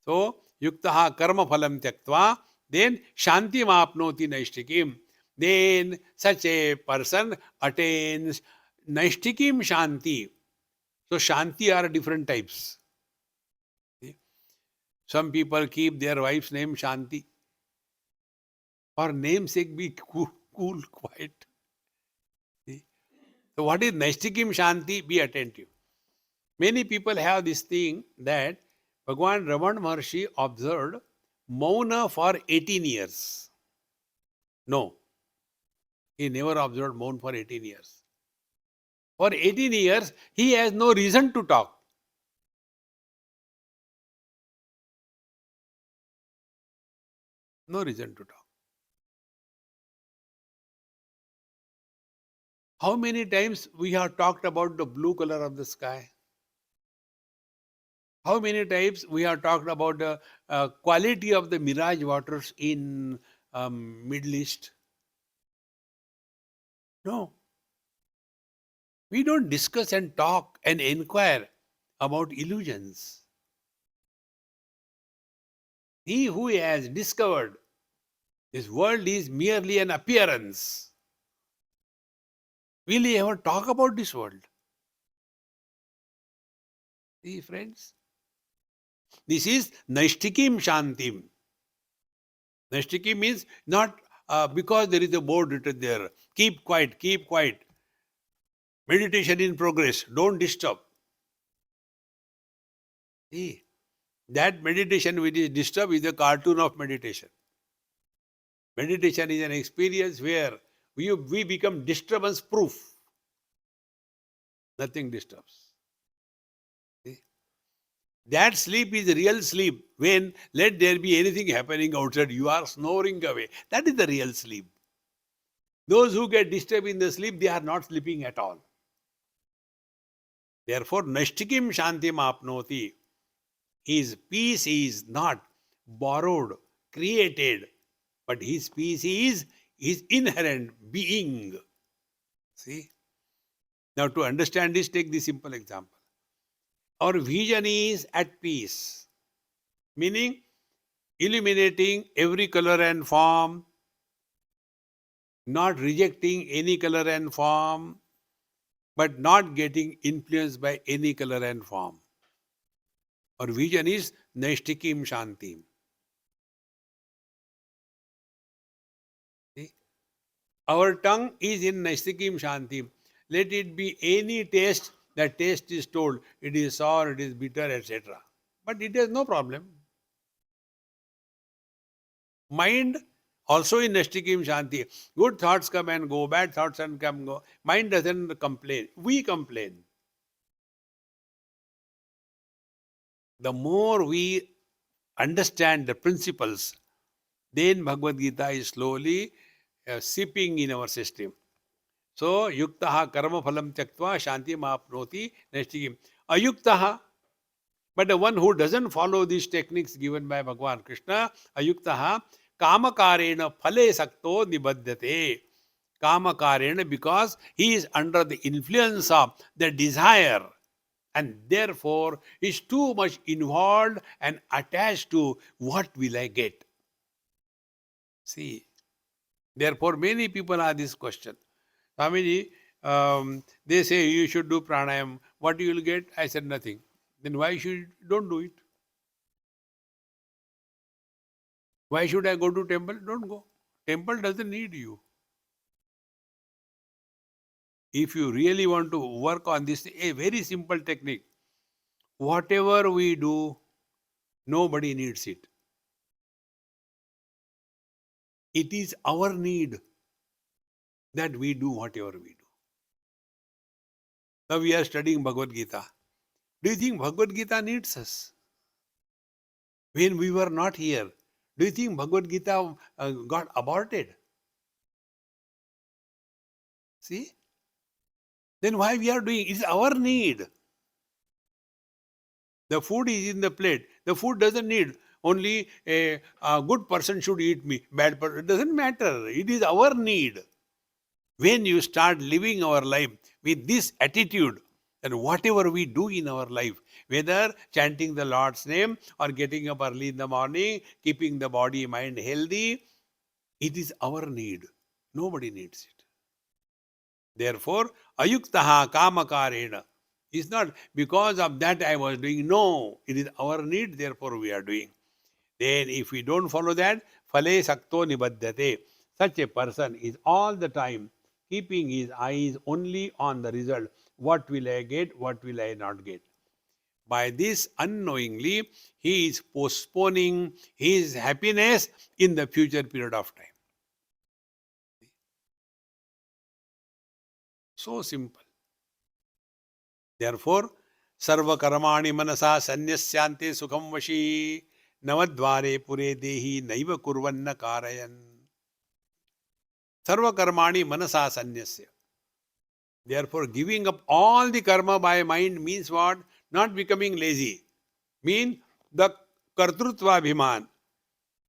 Speaker 2: So, yuktaha karma phalam tyaktva, then shanti apnoti naishtikim. Then such a person attains naishtikim shanti. So, shanti are different types. See? Some people keep their wife's name Shanti. For namesake, be cool, quiet. See? So, what is Naishtikim Shanti? Be attentive. Many people have this thing that Bhagwan Raman Maharshi observed Mauna for 18 years. No, he never observed Mauna for 18 years. For 18 years, he has no reason to talk. No reason to talk. How many times we have talked about the blue color of the sky? How many times we have talked about the quality of the mirage waters in Middle East? No. We don't discuss and talk and inquire about illusions. He who has discovered this world is merely an appearance, will he ever talk about this world? See, friends, this is Naishtikim Shantim. Naishtikim means not because there is a board written there. Keep quiet, keep quiet. Meditation in progress, don't disturb. See, that meditation which is disturbed is a cartoon of meditation. Meditation is an experience where we become disturbance proof. Nothing disturbs. See? That sleep is real sleep. When let there be anything happening outside, you are snoring away. That is the real sleep. Those who get disturbed in the sleep, they are not sleeping at all. Therefore, Nashtikim Shantim Apnoti. His peace is not borrowed, created, but his peace is his inherent being. See? Now, to understand this, take this simple example. Our vision is at peace, meaning eliminating every color and form, not rejecting any color and form, but not getting influenced by any color and form. Our vision is Naishtikim Shantim. See? Our tongue is in Naishtikim Shantim. Let it be any taste, that taste is told, it is sour, it is bitter, etc. But it has no problem. Mind also in Naishtikim Shanti. Good thoughts come and go, bad thoughts and come and go. Mind doesn't complain. We complain. The more we understand the principles, then Bhagavad Gita is slowly seeping in our system. So, yuktaha karma phalam tyaktva shanti apnoti naishtikim. Ayuktaha, but the one who doesn't follow these techniques given by Bhagavan Krishna, ayuktaha, kamakarena phale sakto nibaddhate. Kamakarena, because he is under the influence of the desire, and therefore is too much involved and attached to what will I get. See, therefore many people ask this question. Swamiji, they say you should do pranayam. What you will get? I said nothing. Then why don't do it? Why should I go to temple? Don't go. Temple doesn't need you. If you really want to work on this, a very simple technique. Whatever we do, nobody needs it. It is our need. that we do whatever we do. Now we are studying Bhagavad Gita. Do you think Bhagavad Gita needs us? When we were not here, do you think Bhagavad Gita got aborted? See? Then why we are doing? It's our need. The food is in the plate. The food doesn't need. Only a good person should eat me. Bad person. It doesn't matter. It is our need. When you start living our life with this attitude, that whatever we do in our life, whether chanting the Lord's name or getting up early in the morning, keeping the body, mind healthy, it is our need. Nobody needs it. Therefore, ayuktaha kamakarena. It's not because of that I was doing. No, it is our need, therefore we are doing. Then if we don't follow that, phale sakto nibaddhate. Such a person is all the time keeping his eyes only on the result. What will I get? What will I not get? By this, unknowingly, he is postponing his happiness in the future period of time. So simple. Therefore, sarva karmani manasa sanyasyante sukham vashi navadvare pure dehi naiva kurvanna karayan. Sarva karmani manasa sanyasya. Therefore, giving up all the karma by mind means what? Not becoming lazy. Mean the kartrutva bhiman,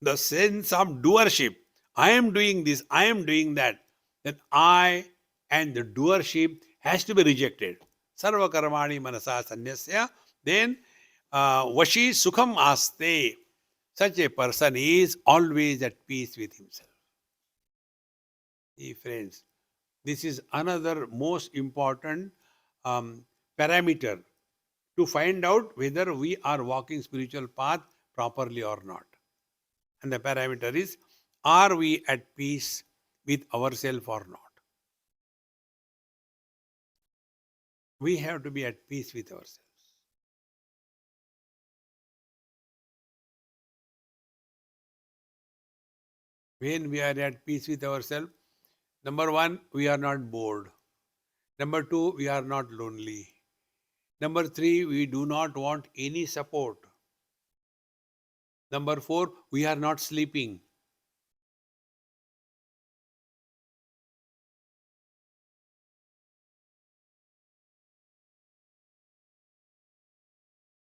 Speaker 2: the sense of doership. I am doing this, I am doing that. Then I and the doership has to be rejected. Sarva karmani manasa sanyasya. Then vashi sukham aste. Such a person is always at peace with himself. Friends, this is another most important parameter to find out whether we are walking spiritual path properly or not. And the parameter is, are we at peace with ourselves or not? We have to be at peace with ourselves. When we are at peace with ourselves, number one, we are not bored. Number two, we are not lonely. Number three, we do not want any support. Number four, we are not sleeping.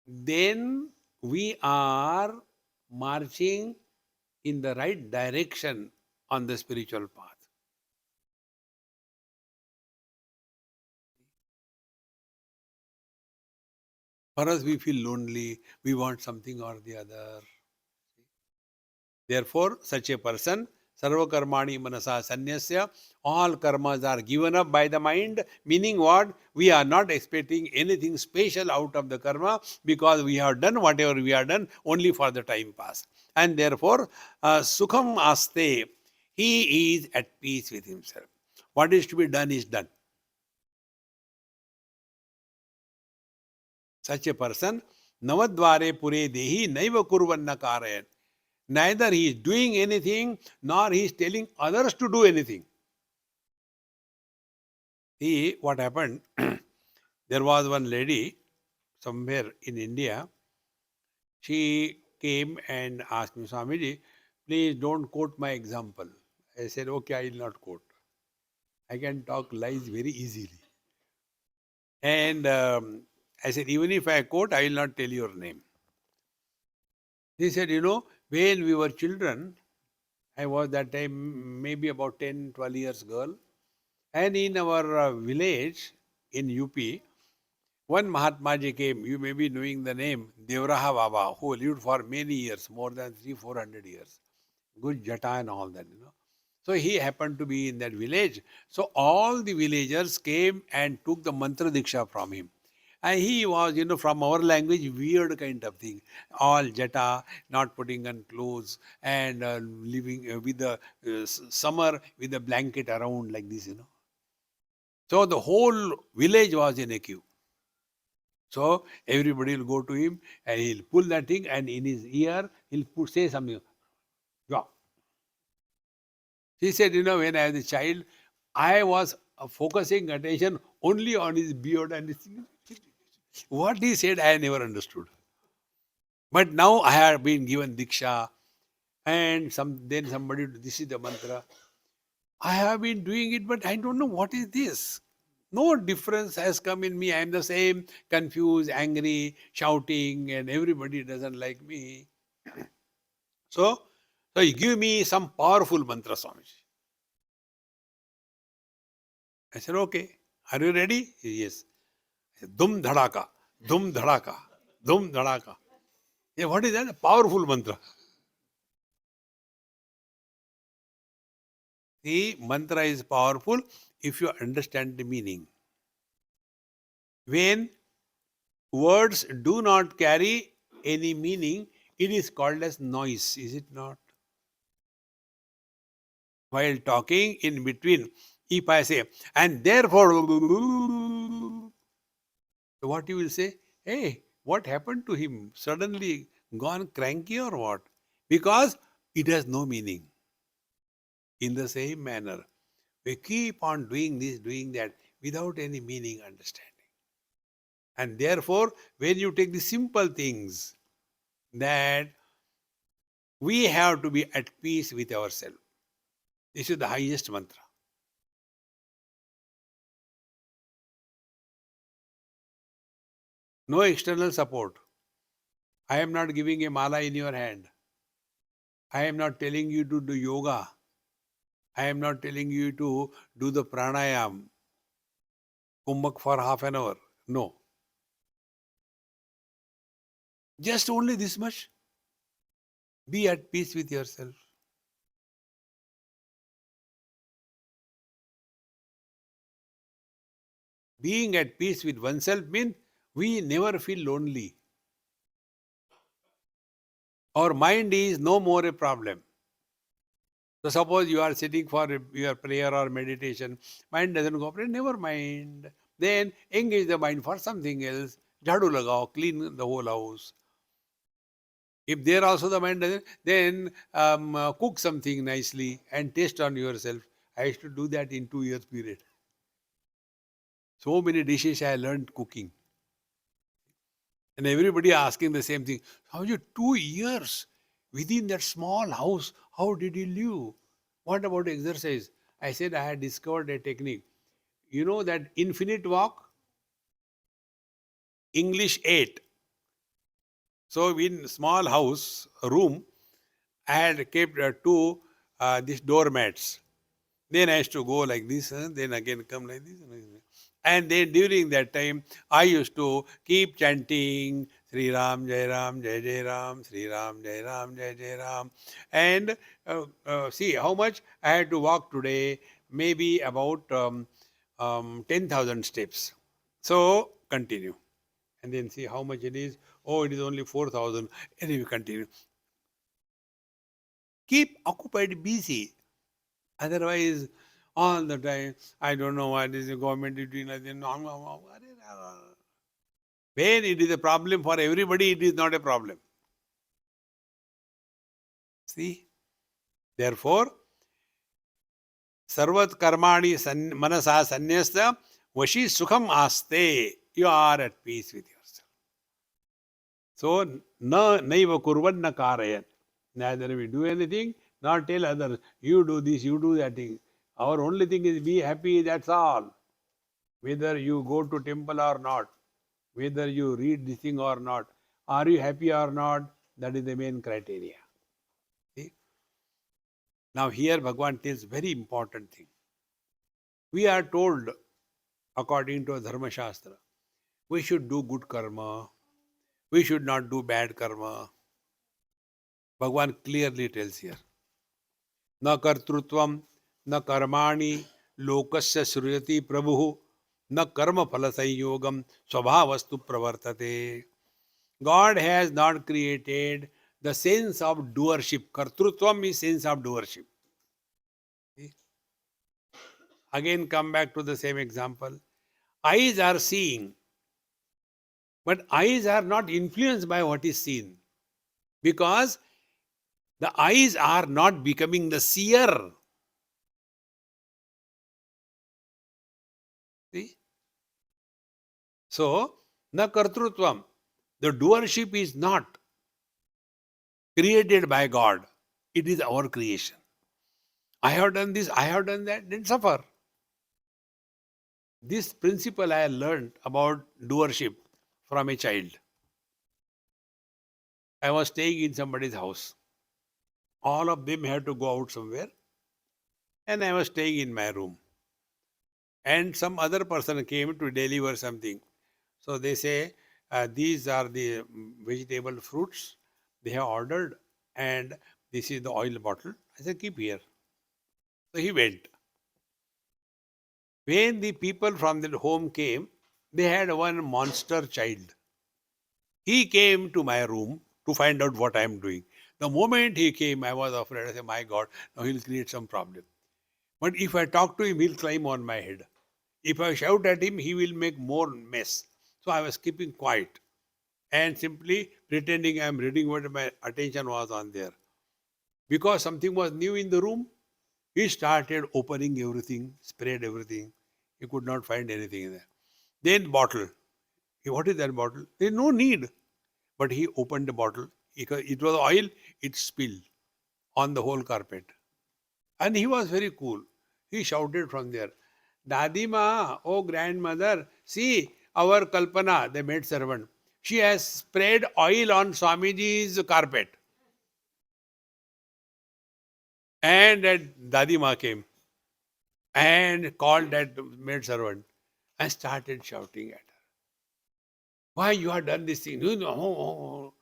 Speaker 2: Then we are marching in the right direction on the spiritual path. For us, we feel lonely, we want something or the other. Therefore, such a person, sarva karmani manasa sanyasya, all karmas are given up by the mind, meaning what? We are not expecting anything special out of the karma because we have done whatever we have done only for the time pass. And therefore, sukham aste, he is at peace with himself. What is to be done is done. Such a person, navadvare pure dehi naiva kurvanna karayan. Neither he is doing anything, nor he is telling others to do anything. See what happened? There was one lady somewhere in India. She came and asked me, Swamiji, please don't quote my example. I said, okay, I will not quote. I can talk lies very easily. And I said, even if I quote, I will not tell your name. He said, when we were children, I was that time maybe about 10, 12 years girl. And in our village in UP, one Mahatma Ji came, you may be knowing the name, Devraha Baba, who lived for many years, more than 300-400 years. Good jata and all that, So he happened to be in that village. So all the villagers came and took the mantra diksha from him. And he was, from our language, weird kind of thing. All jata, not putting on clothes, and living with the summer with a blanket around like this, So the whole village was in a queue. So everybody will go to him and he'll pull that thing and in his ear he'll say something. Yeah. He said, when I was a child, I was focusing attention only on his beard and his, what he said, I never understood. But now I have been given diksha, and then somebody, this is the mantra. I have been doing it, but I don't know what is this. No difference has come in me. I am the same, confused, angry, shouting, and everybody doesn't like me. So, so you give me some powerful mantra, Swamiji. I said, okay. Are you ready? Yes. Dum dhadaka, dum dhadaka, dum dhadaka. Yeah, what is that? A powerful mantra. The mantra is powerful if you understand the meaning. When words do not carry any meaning, it is called as noise, is it not? While talking in between, if I say, and therefore, what you will say? Hey, what happened to him? Suddenly gone cranky or what? Because it has no meaning. In the same manner, we keep on doing this, doing that without any meaning, understanding. And therefore, when you take the simple things, that we have to be at peace with ourselves. This is the highest mantra. No external support. I am not giving a mala in your hand. I am not telling you to do yoga. I am not telling you to do the pranayam, kumbhak for half an hour. No. Just only this much. Be at peace with yourself. Being at peace with oneself means we never feel lonely. Our mind is no more a problem. So suppose you are sitting for your prayer or meditation, mind doesn't cooperate, never mind. Then engage the mind for something else. Jhadu lagao, clean the whole house. If there also the mind doesn't, then cook something nicely and taste on yourself. I used to do that in 2 years period. So many dishes I learned cooking. And everybody asking the same thing. How you 2 years within that small house? How did you live? What about exercise? I said I had discovered a technique. You know that infinite walk? English 8. So in small house room, I had kept two these doormats. Then I used to go like this, then again come like this. And then during that time, I used to keep chanting Sri Ram, Jai Ram, Jai Jai Ram, Sri Ram, Jai Ram, Jai Jai Ram. And see how much I had to walk today, maybe about 10,000 steps. So continue. And then see how much it is. Oh, it is only 4,000. And you continue. Keep occupied, busy. Otherwise, all the time, I don't know what is the government doing. When it is a problem for everybody, it is not a problem. See? Therefore, sarvat karmani manasa sanyasta vashi sukham aste. You are at peace with yourself. So, na naiva kurvan na karayan. Neither we do anything, nor tell others, you do this, you do that thing. Our only thing is be happy, that's all. Whether you go to temple or not, whether you read this thing or not, are you happy or not? That is the main criteria. See? Now here Bhagavan tells very important thing. We are told, according to Dharma Shastra, we should do good karma, we should not do bad karma. Bhagavan clearly tells here, na kartrutvam, na karmani, lokasya shruyati prabhu, na karma phala sanyogam, swabhavastu pravartate. God has not created the sense of doership. Kartrutvam is sense of doership. See? Again, come back to the same example. Eyes are seeing, but eyes are not influenced by what is seen, because the eyes are not becoming the seer. So, na kartrutvam. The doership is not created by God. It is our creation. I have done this, I have done that, then suffer. This principle I learned about doership from a child. I was staying in somebody's house. All of them had to go out somewhere, and I was staying in my room. And some other person came to deliver something. So they say, these are the vegetable fruits they have ordered, and this is the oil bottle. I said, keep here. So he went. When the people from the home came, they had one monster child. He came to my room to find out what I am doing. The moment he came, I was afraid. I said, my God, now he'll create some problem. But if I talk to him, he'll climb on my head. If I shout at him, he will make more mess. So I was keeping quiet and simply pretending I am reading what my attention was on there. Because something was new in the room, he started opening everything, sprayed everything. He could not find anything in there. Then bottle. What is that bottle? There is no need. But he opened the bottle. It was oil. It spilled on the whole carpet. And he was very cool. He shouted from there, Dadima, oh grandmother, see our Kalpana, the maid servant. She has sprayed oil on Swamiji's carpet. And that Dadima came and called that maid servant and started shouting at her. Why you have done this thing? You know,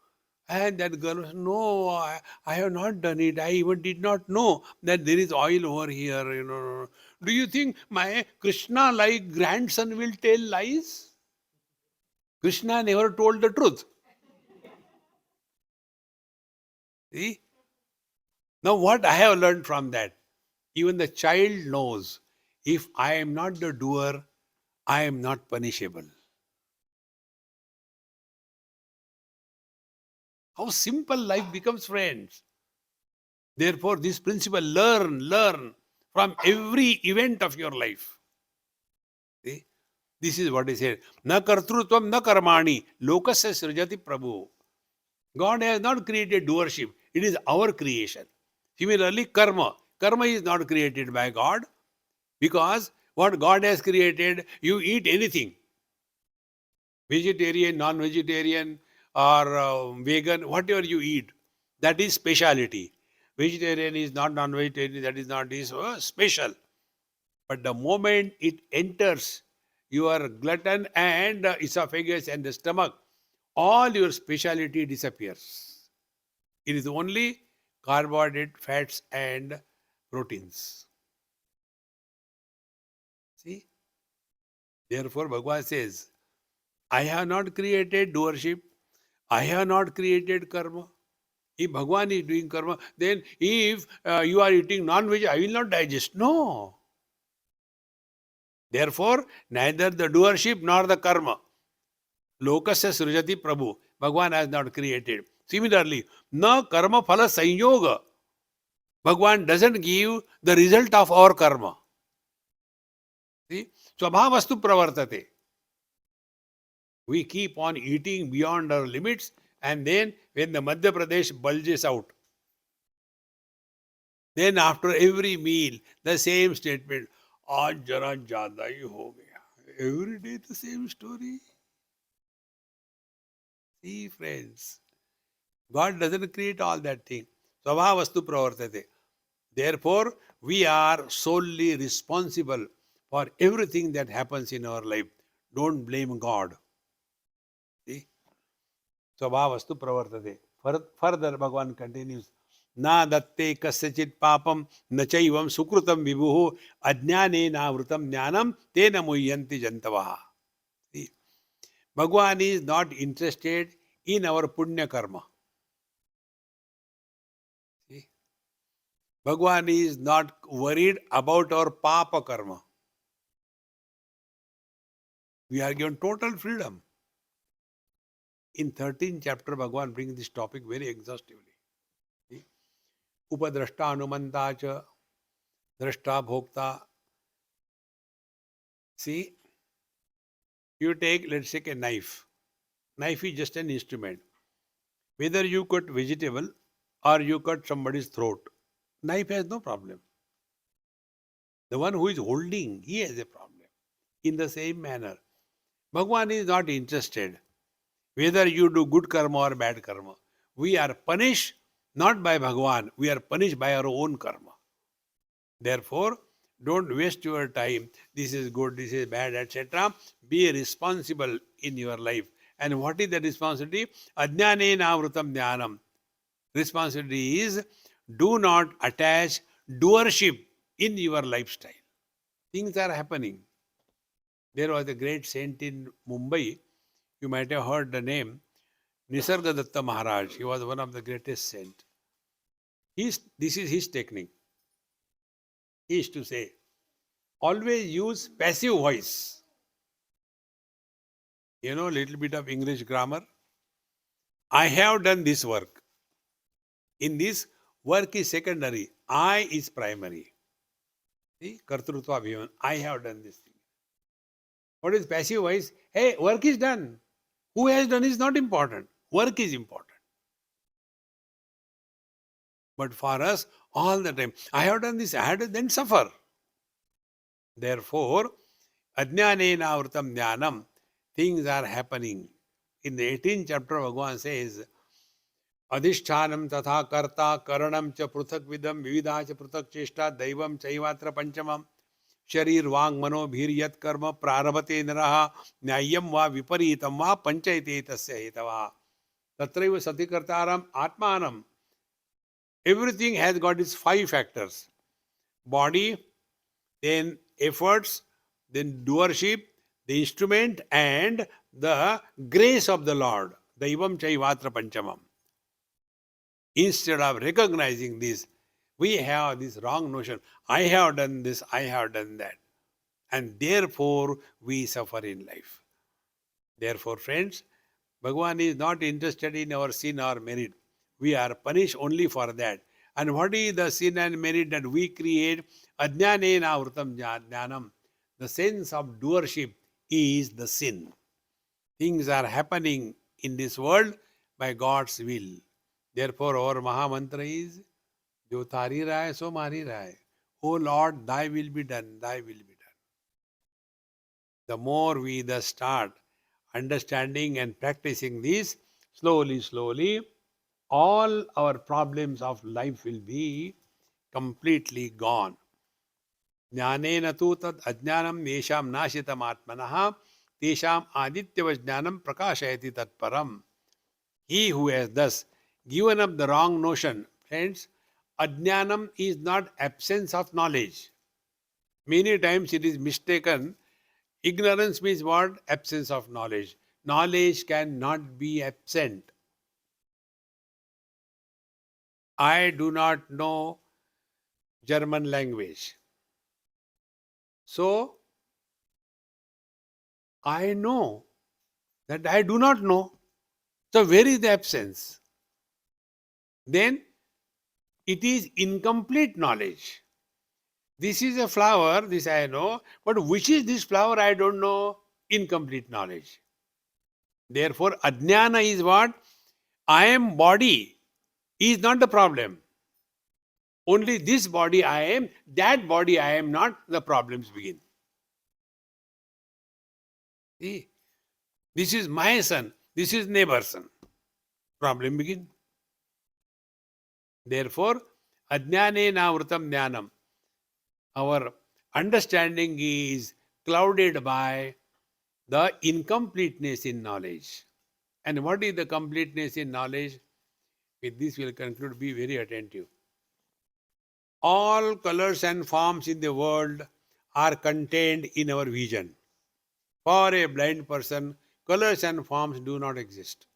Speaker 2: and that girl was, no, I have not done it. I even did not know that there is oil over here. You know, do you think my Krishna-like grandson will tell lies? Krishna never told the truth. See? Now, what I have learned from that, even the child knows if I am not the doer, I am not punishable. How simple life becomes, friends. Therefore, this principle, learn from every event of your life. See? This is what he said. Na kartrutvam na karmani lokasya srijati prabhu. God has not created doership. It is our creation. Similarly, karma. Karma is not created by God because what God has created, you eat anything. Vegetarian, non-vegetarian or vegan, whatever you eat, that is speciality. Vegetarian is not non-vegetarian, that is not this special. But the moment it enters your glutton and esophagus and the stomach, all your speciality disappears. It is only carbohydrate, fats, and proteins. See? Therefore, Bhagavan says, I have not created doership. I have not created karma. If Bhagavan is doing karma, then if you are eating non-veg, I will not digest. No. Therefore, neither the doership nor the karma. Lokasya srujati prabhu. Bhagavan has not created. Similarly, na karma phala sanyoga. Bhagavan doesn't give the result of our karma. See? Swabhavastu pravartate. We keep on eating beyond our limits, and then when the Madhya Pradesh bulges out, then after every meal, the same statement, aaj jara jyada hi ho gaya. Every day the same story. See, friends, God doesn't create all that thing. Svabhavastu pravartate. Therefore, we are solely responsible for everything that happens in our life. Don't blame God. See? Svabhavastu pravartate. Further, Bhagavan continues. Na datte kasyachit papam na chaivam sukrutam vibhuhu ajnane na vrutam jnanam tena muhyanti jantavaha. See? Bhagavan is not interested in our punya karma. See? Bhagavan is not worried about our papa karma. We are given total freedom. In 13th chapter, Bhagavan brings this topic very exhaustively. See? Upadrashta anumanta cha, drashta bhokta. See? You take, let's take a knife. Knife is just an instrument. Whether you cut vegetable or you cut somebody's throat, knife has no problem. The one who is holding, he has a problem. In the same manner, Bhagwan is not interested whether you do good karma or bad karma. We are punished not by Bhagwan, we are punished by our own karma. Therefore, don't waste your time. This is good, this is bad, etc. Be responsible in your life. And what is the responsibility? Ajnanena avrutam jnanam. Responsibility is do not attach doership in your lifestyle. Things are happening. There was a great saint in Mumbai. You might have heard the name Nisargadatta Maharaj. He was one of the greatest saints. This is his technique. He used to say, always use passive voice. You know, little bit of English grammar. I have done this work. In this, work is secondary. I is primary. See, Kartrutva Bhiman. I have done this thing. What is passive voice? Hey, work is done. Who has done is not important. Work is important. But for us, all the time, I have done this, I have done, then suffer. Therefore, Ajnanena avrutam jnanam, things are happening. In the 18th chapter, Bhagavan says, Adhishtanam tatha karta karanam cha pruthak vidam vividha cha pruthak cheshta daivam chaivatra panchamam sharir vang mano bhir yat karma prarabhate naraha nyayam va viparitam va panchayate tasya hetava tatraiva sati kartaram atmanam. Everything has got its 5 factors. Body, then efforts, then doership, the instrument, and the grace of the Lord. Daivam chaivatra panchamam. Instead of recognizing this, we have this wrong notion. I have done this, I have done that. And therefore, we suffer in life. Therefore, friends, Bhagavan is not interested in our sin or merit. We are punished only for that. And what is the sin and merit that we create? Ajnanena vrutam jnanam. The sense of doership is the sin. Things are happening in this world by God's will. Therefore, our Maha Mantra is, Jo tari raha hai, so mari raha hai. O Lord, thy will be done, thy will be done. The more we thus start understanding and practicing this, slowly, slowly, all our problems of life will be completely gone. Jnanena tu tad ajnanam yesham nashitam atmanah tesham adityavajnanam prakashayati tatparam. He who has thus given up the wrong notion, friends, ajnanam is not absence of knowledge. Many times it is mistaken. Ignorance means what? Absence of knowledge. Knowledge cannot be absent. I do not know German language. So, I know that I do not know. So, where is the absence? Then, it is incomplete knowledge. This is a flower, this I know, but which is this flower I don't know? Incomplete knowledge. Therefore, ajnana is what? I am body is not the problem. Only this body I am, that body I am not, the problems begin. See, this is my son, this is neighbor's son. Problem begin. Therefore, ajnanena vrutam jnanam. Our understanding is clouded by the incompleteness in knowledge. And what is the completeness in knowledge? With this we will conclude. Be very attentive. All colors and forms in the world are contained in our vision. For a blind person, colors and forms do not exist.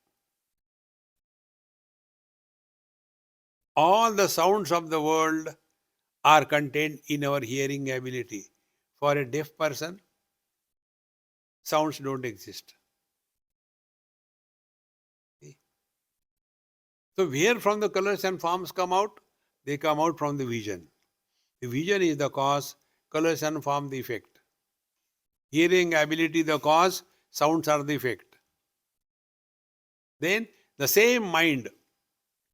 Speaker 2: All the sounds of the world are contained in our hearing ability. For a deaf person, sounds don't exist. So where from the colors and forms come out? They come out from the vision. The vision is the cause, colors and form the effect. Hearing ability the cause, sounds are the effect. Then the same mind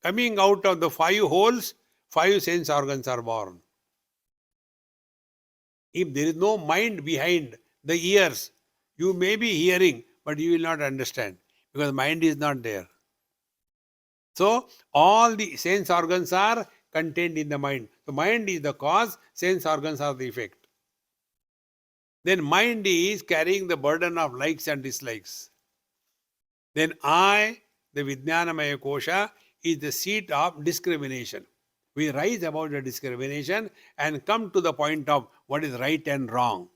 Speaker 2: coming out of the 5 holes, 5 sense organs are born. If there is no mind behind the ears, you may be hearing, but you will not understand because mind is not there. So all the sense organs are contained in the mind. So mind is the cause, sense organs are the effect. Then mind is carrying the burden of likes and dislikes. Then I, the Vijnanamaya Kosha, is the seat of discrimination. We rise above the discrimination and come to the point of what is right and wrong.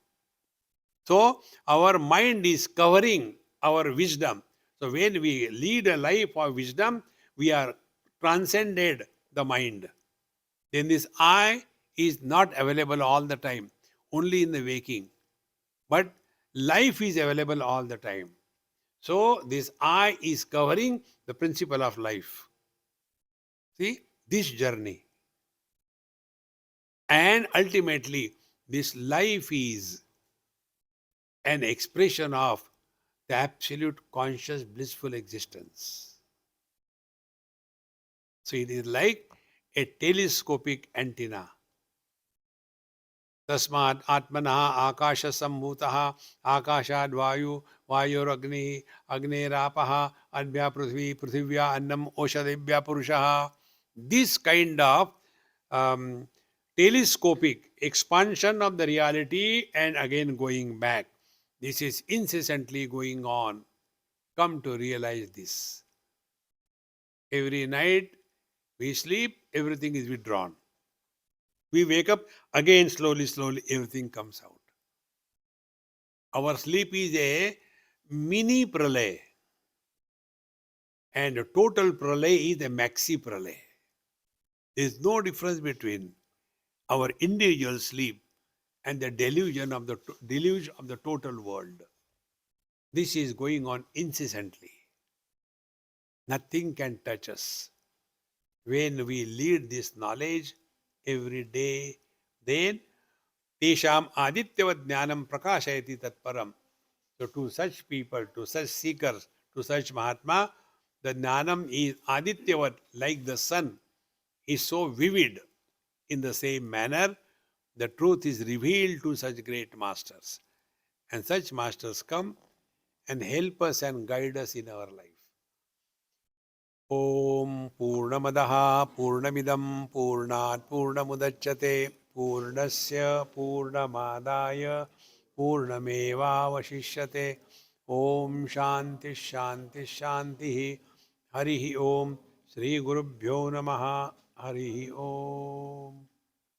Speaker 2: So our mind is covering our wisdom. So when we lead a life of wisdom, we are transcended the mind. Then this I is not available all the time, only in the waking. But life is available all the time. So this I is covering the principle of life. See, this journey. And ultimately, this life is an expression of the absolute conscious blissful existence. So it is like a telescopic antenna. तस्मात् आत्मनः आकाशसम्भूतः आकाशाद् वायु वायोरग्निः अग्नेरापः अद्भ्या पृथ्वी पृथिव्या अन्नम ओषधिभ्या पुरुषः. This kind of telescopic expansion of the reality and again going back, this is incessantly going on. Come to realize this. Every night we sleep, everything is withdrawn. We wake up, again slowly, everything comes out. Our sleep is a mini pralay and a total pralay is a maxi pralay. There is no difference between our individual sleep and the deluge of the total world. This is going on incessantly. Nothing can touch us. When we lead this knowledge every day, then Tesham adityavat jnanam prakashayati tatparam. So to such people, to such seekers, to such Mahatma, the jnanam is adityavat, like the sun, is so vivid. In the same manner, the truth is revealed to such great masters. And such masters come and help us and guide us in our life. Om Purnamadaha Purnamidam Purnat Purnamudachyate Purnasya Purnamadaya Purnamevavashishyate. Om Shanti Shanti Shanti. Harihi Om. Sri Gurubhyo Namaha. Harihi Om.